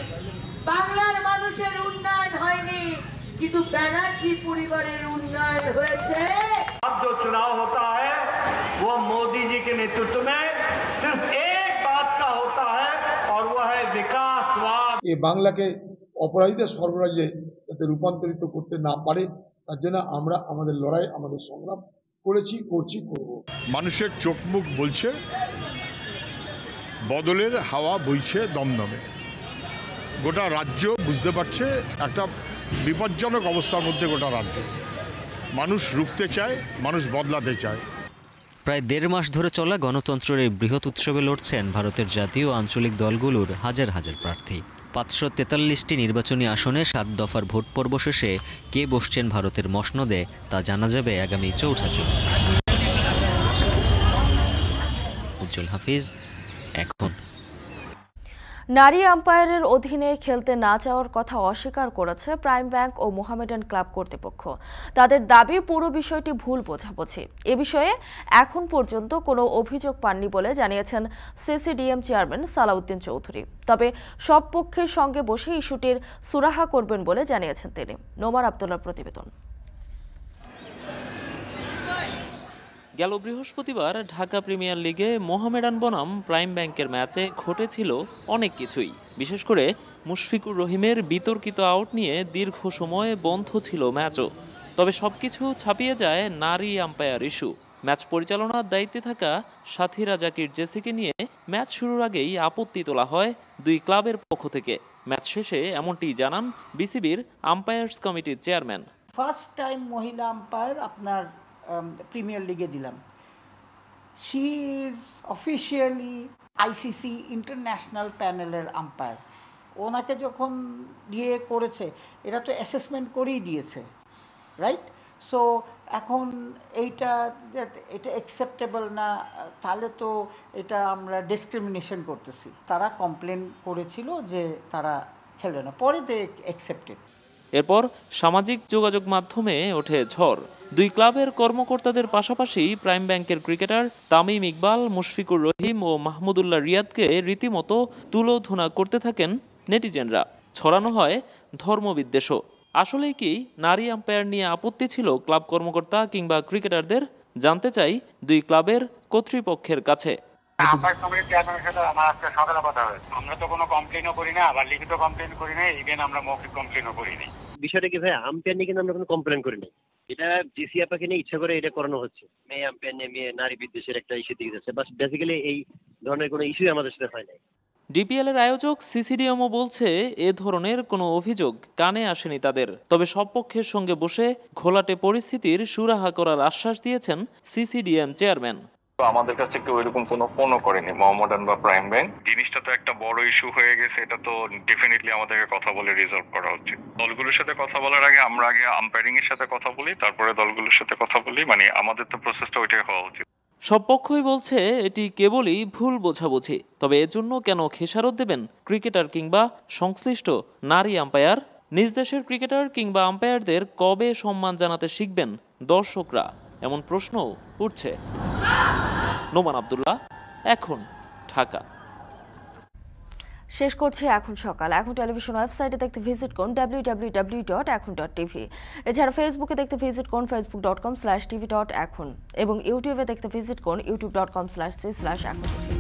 বাংলার মানুষের উন্নয়ন হয়নি, কিন্তু ব্যানার্জি পরিবারের উন্নয়ন হয়েছে।
अब जो चुनाव होता है वो मोदी जी के नेतृत्व में सिर्फ एक बात का होता है और वो है विकासवाद।
এই বাংলাকে অপরাধীদের সর্বরাজ্যে যাতে রূপান্তরিত করতে না পারে তার জন্য আমরা আমাদের লড়াই, আমাদের সংগ্রাম করেছি, করছি, করব।
মানুষের চোখ মুখ বলছে বদলের হাওয়া বইছে দমদমে। গোটা রাজ্য বুঝতে পারছে একটা বিপজ্জনক অবস্থার মধ্যে গোটা রাজ্য। মানুষ রুখতে চায়, মানুষ বদলাতে চায়।
প্রায় 1.5 মাস ধরে চলা গণতন্ত্রের এই বৃহৎ উৎসবে লড়ছেন ভারতের জাতীয় ও আঞ্চলিক দলগুলোর হাজার হাজার প্রার্থী। 543টি নির্বাচনী আসনে 7 দফার ভোট পর্ব শেষে কে বসছেন ভারতের মসনদে তা জানা যাবে আগামী 4 জুন। উজ্জ্বল হাফিজ, এখন।
নারী আম্পায়ারের অধীনে খেলতে না চাওয়ার কথা অস্বীকার করেছে প্রাইম ব্যাংক ও মোহামেডান ক্লাব কর্তৃপক্ষ। তাদের দাবি পুরো বিষয়টি ভুল বোঝাবুঝি। এ বিষয়ে এখন পর্যন্ত কোনো অভিযোগ পাননি বলে জানিয়েছেন সিসিডিএম চেয়ারম্যান সালাউদ্দিন চৌধুরী। তবে সব পক্ষের সঙ্গে বসে ইস্যুটির সুরাহা করবেন বলে জানিয়েছেন তিনি। নোমান আব্দুল্লাহর প্রতিবেদন।
গেল বৃহস্পতিবার ঢাকা প্রিমিয়ার লিগে মোহামেডান বনাম প্রাইম ব্যাংকের ম্যাচে ঘটেছিল অনেক কিছুই। বিশেষ করে মুশফিকুর রহিমের বিতর্কিত আউট নিয়ে দীর্ঘ সময় বন্ধ ছিল ম্যাচও। তবে সবকিছু ছাপিয়ে যায় নারী আম্পায়ার ইস্যু। ম্যাচ পরিচালনার দায়িত্বে থাকা সাথীরা জাকির জেসিকে নিয়ে ম্যাচ শুরুর আগেই আপত্তি তোলা হয় 2 ক্লাবের পক্ষ থেকে। ম্যাচ শেষে এমনটি জানান বিসিবির আম্পায়ার্স কমিটির চেয়ারম্যান।
ফার্স্ট টাইম মহিলা আম্পায়ার আপনার প্রিমিয়ার লিগে দিলাম। She is officially ICC international প্যানেলের আম্পায়ার। ওনাকে যখন দিয়ে করেছে এরা তো অ্যাসেসমেন্ট করেই দিয়েছে, রাইট? সো এখন এটা অ্যাকসেপ্টেবল না, তাহলে তো এটা আমরা ডিসক্রিমিনেশন করতেছি। তারা কমপ্লেন করেছিল যে তারা খেলবে না, পরে দে অ্যাকসেপ্টেড।
এরপর সামাজিক যোগাযোগ মাধ্যমে ওঠে ঝড়। 2 ক্লাবের কর্মকর্তাদের পাশাপাশি প্রাইম ব্যাংকের ক্রিকেটার তামিম ইকবাল, মুশফিকুর রহিম ও মাহমুদুল্লাহ রিয়াদকে রীতিমতো তুলোধনা করতে থাকেন নেটিজেনরা। ছড়ানো হয় ধর্মবিদ্বেষও। আসলেই কি নারী আম্পায়ার নিয়ে আপত্তি ছিল ক্লাব কর্মকর্তা কিংবা ক্রিকেটারদের? জানতে চাই 2 ক্লাবের কর্তৃপক্ষের কাছে।
আমরা তো কোনো কমপ্লেনও করি না, আবার লিখিত কমপ্লেন করি না, ইভেন আমরা মৌখিক কমপ্লেনও করি না।
বিষয়টা কি ভাই, আম্পায়ার নিয়ে কিন্তু আমরা কোনো কমপ্লেন করি না। এটা জিসি আপাকে নিয়ে ইচ্ছা করে এটা করানো হচ্ছে। মেয়ে আম্পায়ার নিয়ে মেয়ে নারী বিদ্বেষের একটা ইস্যু দিকে যাচ্ছে। বাস বেসিক্যালি এই ধরনের কোনো ইস্যুই আমাদের সাথে হয় নাই।
ডিপিএল এর আয়োজক সিসিডিএমও বলছে এ ধরনের কোনো অভিযোগ কানে আসেনি তাদের। তবে সব পক্ষের সঙ্গে বসে ঘোলাটে পরিস্থিতির সুরাহা করার আশ্বাস দিয়েছেন সিসিডিএম চেয়ারম্যান।
আমাদের কাছে কেউ এরকম কোনো ফোনও করেনি মোহামেডান বা প্রাইম ব্যাংক। জিনিসটা তো একটা বড় ইস্যু হয়ে গেছে, এটা তো ডেফিনেটলি আমাদেরকে কথা বলে রিজলভ করা উচিত। দলগুলোর সাথে কথা বলার আগে আমরা আগে আম্পায়ারিং এর সাথে কথা বলি, তারপরে দলগুলোর সাথে কথা বলি, মানে আমাদের তো প্রসেসটা ওইটাই হওয়া উচিত।
সব পক্ষই বলছে এটি কেবলই ভুল বোঝাবুঝি। তবে এর জন্য কেন খেসারত দেবেন ক্রিকেটার কিংবা সংশ্লিষ্ট নারী আম্পায়ার? নিজ দেশের ক্রিকেটার কিংবা আম্পায়ারদের কবে সম্মান জানাতে শিখবেন দর্শকরা, এমন প্রশ্নও উঠছে। নোমান আব্দুল্লাহ, এখন, ঢাকা।
শেষ করছি এখন সকাল। এখন টেলিভিশন ওয়েবসাইটে দেখতে ভিজিট করুন www.ekhon.tv। এছাড়া ফেসবুকে দেখতে ভিজিট করুন facebook.com/tv.ekhon এবং ইউটিউবে দেখতে ভিজিট করুন youtube.com/c/ekhon।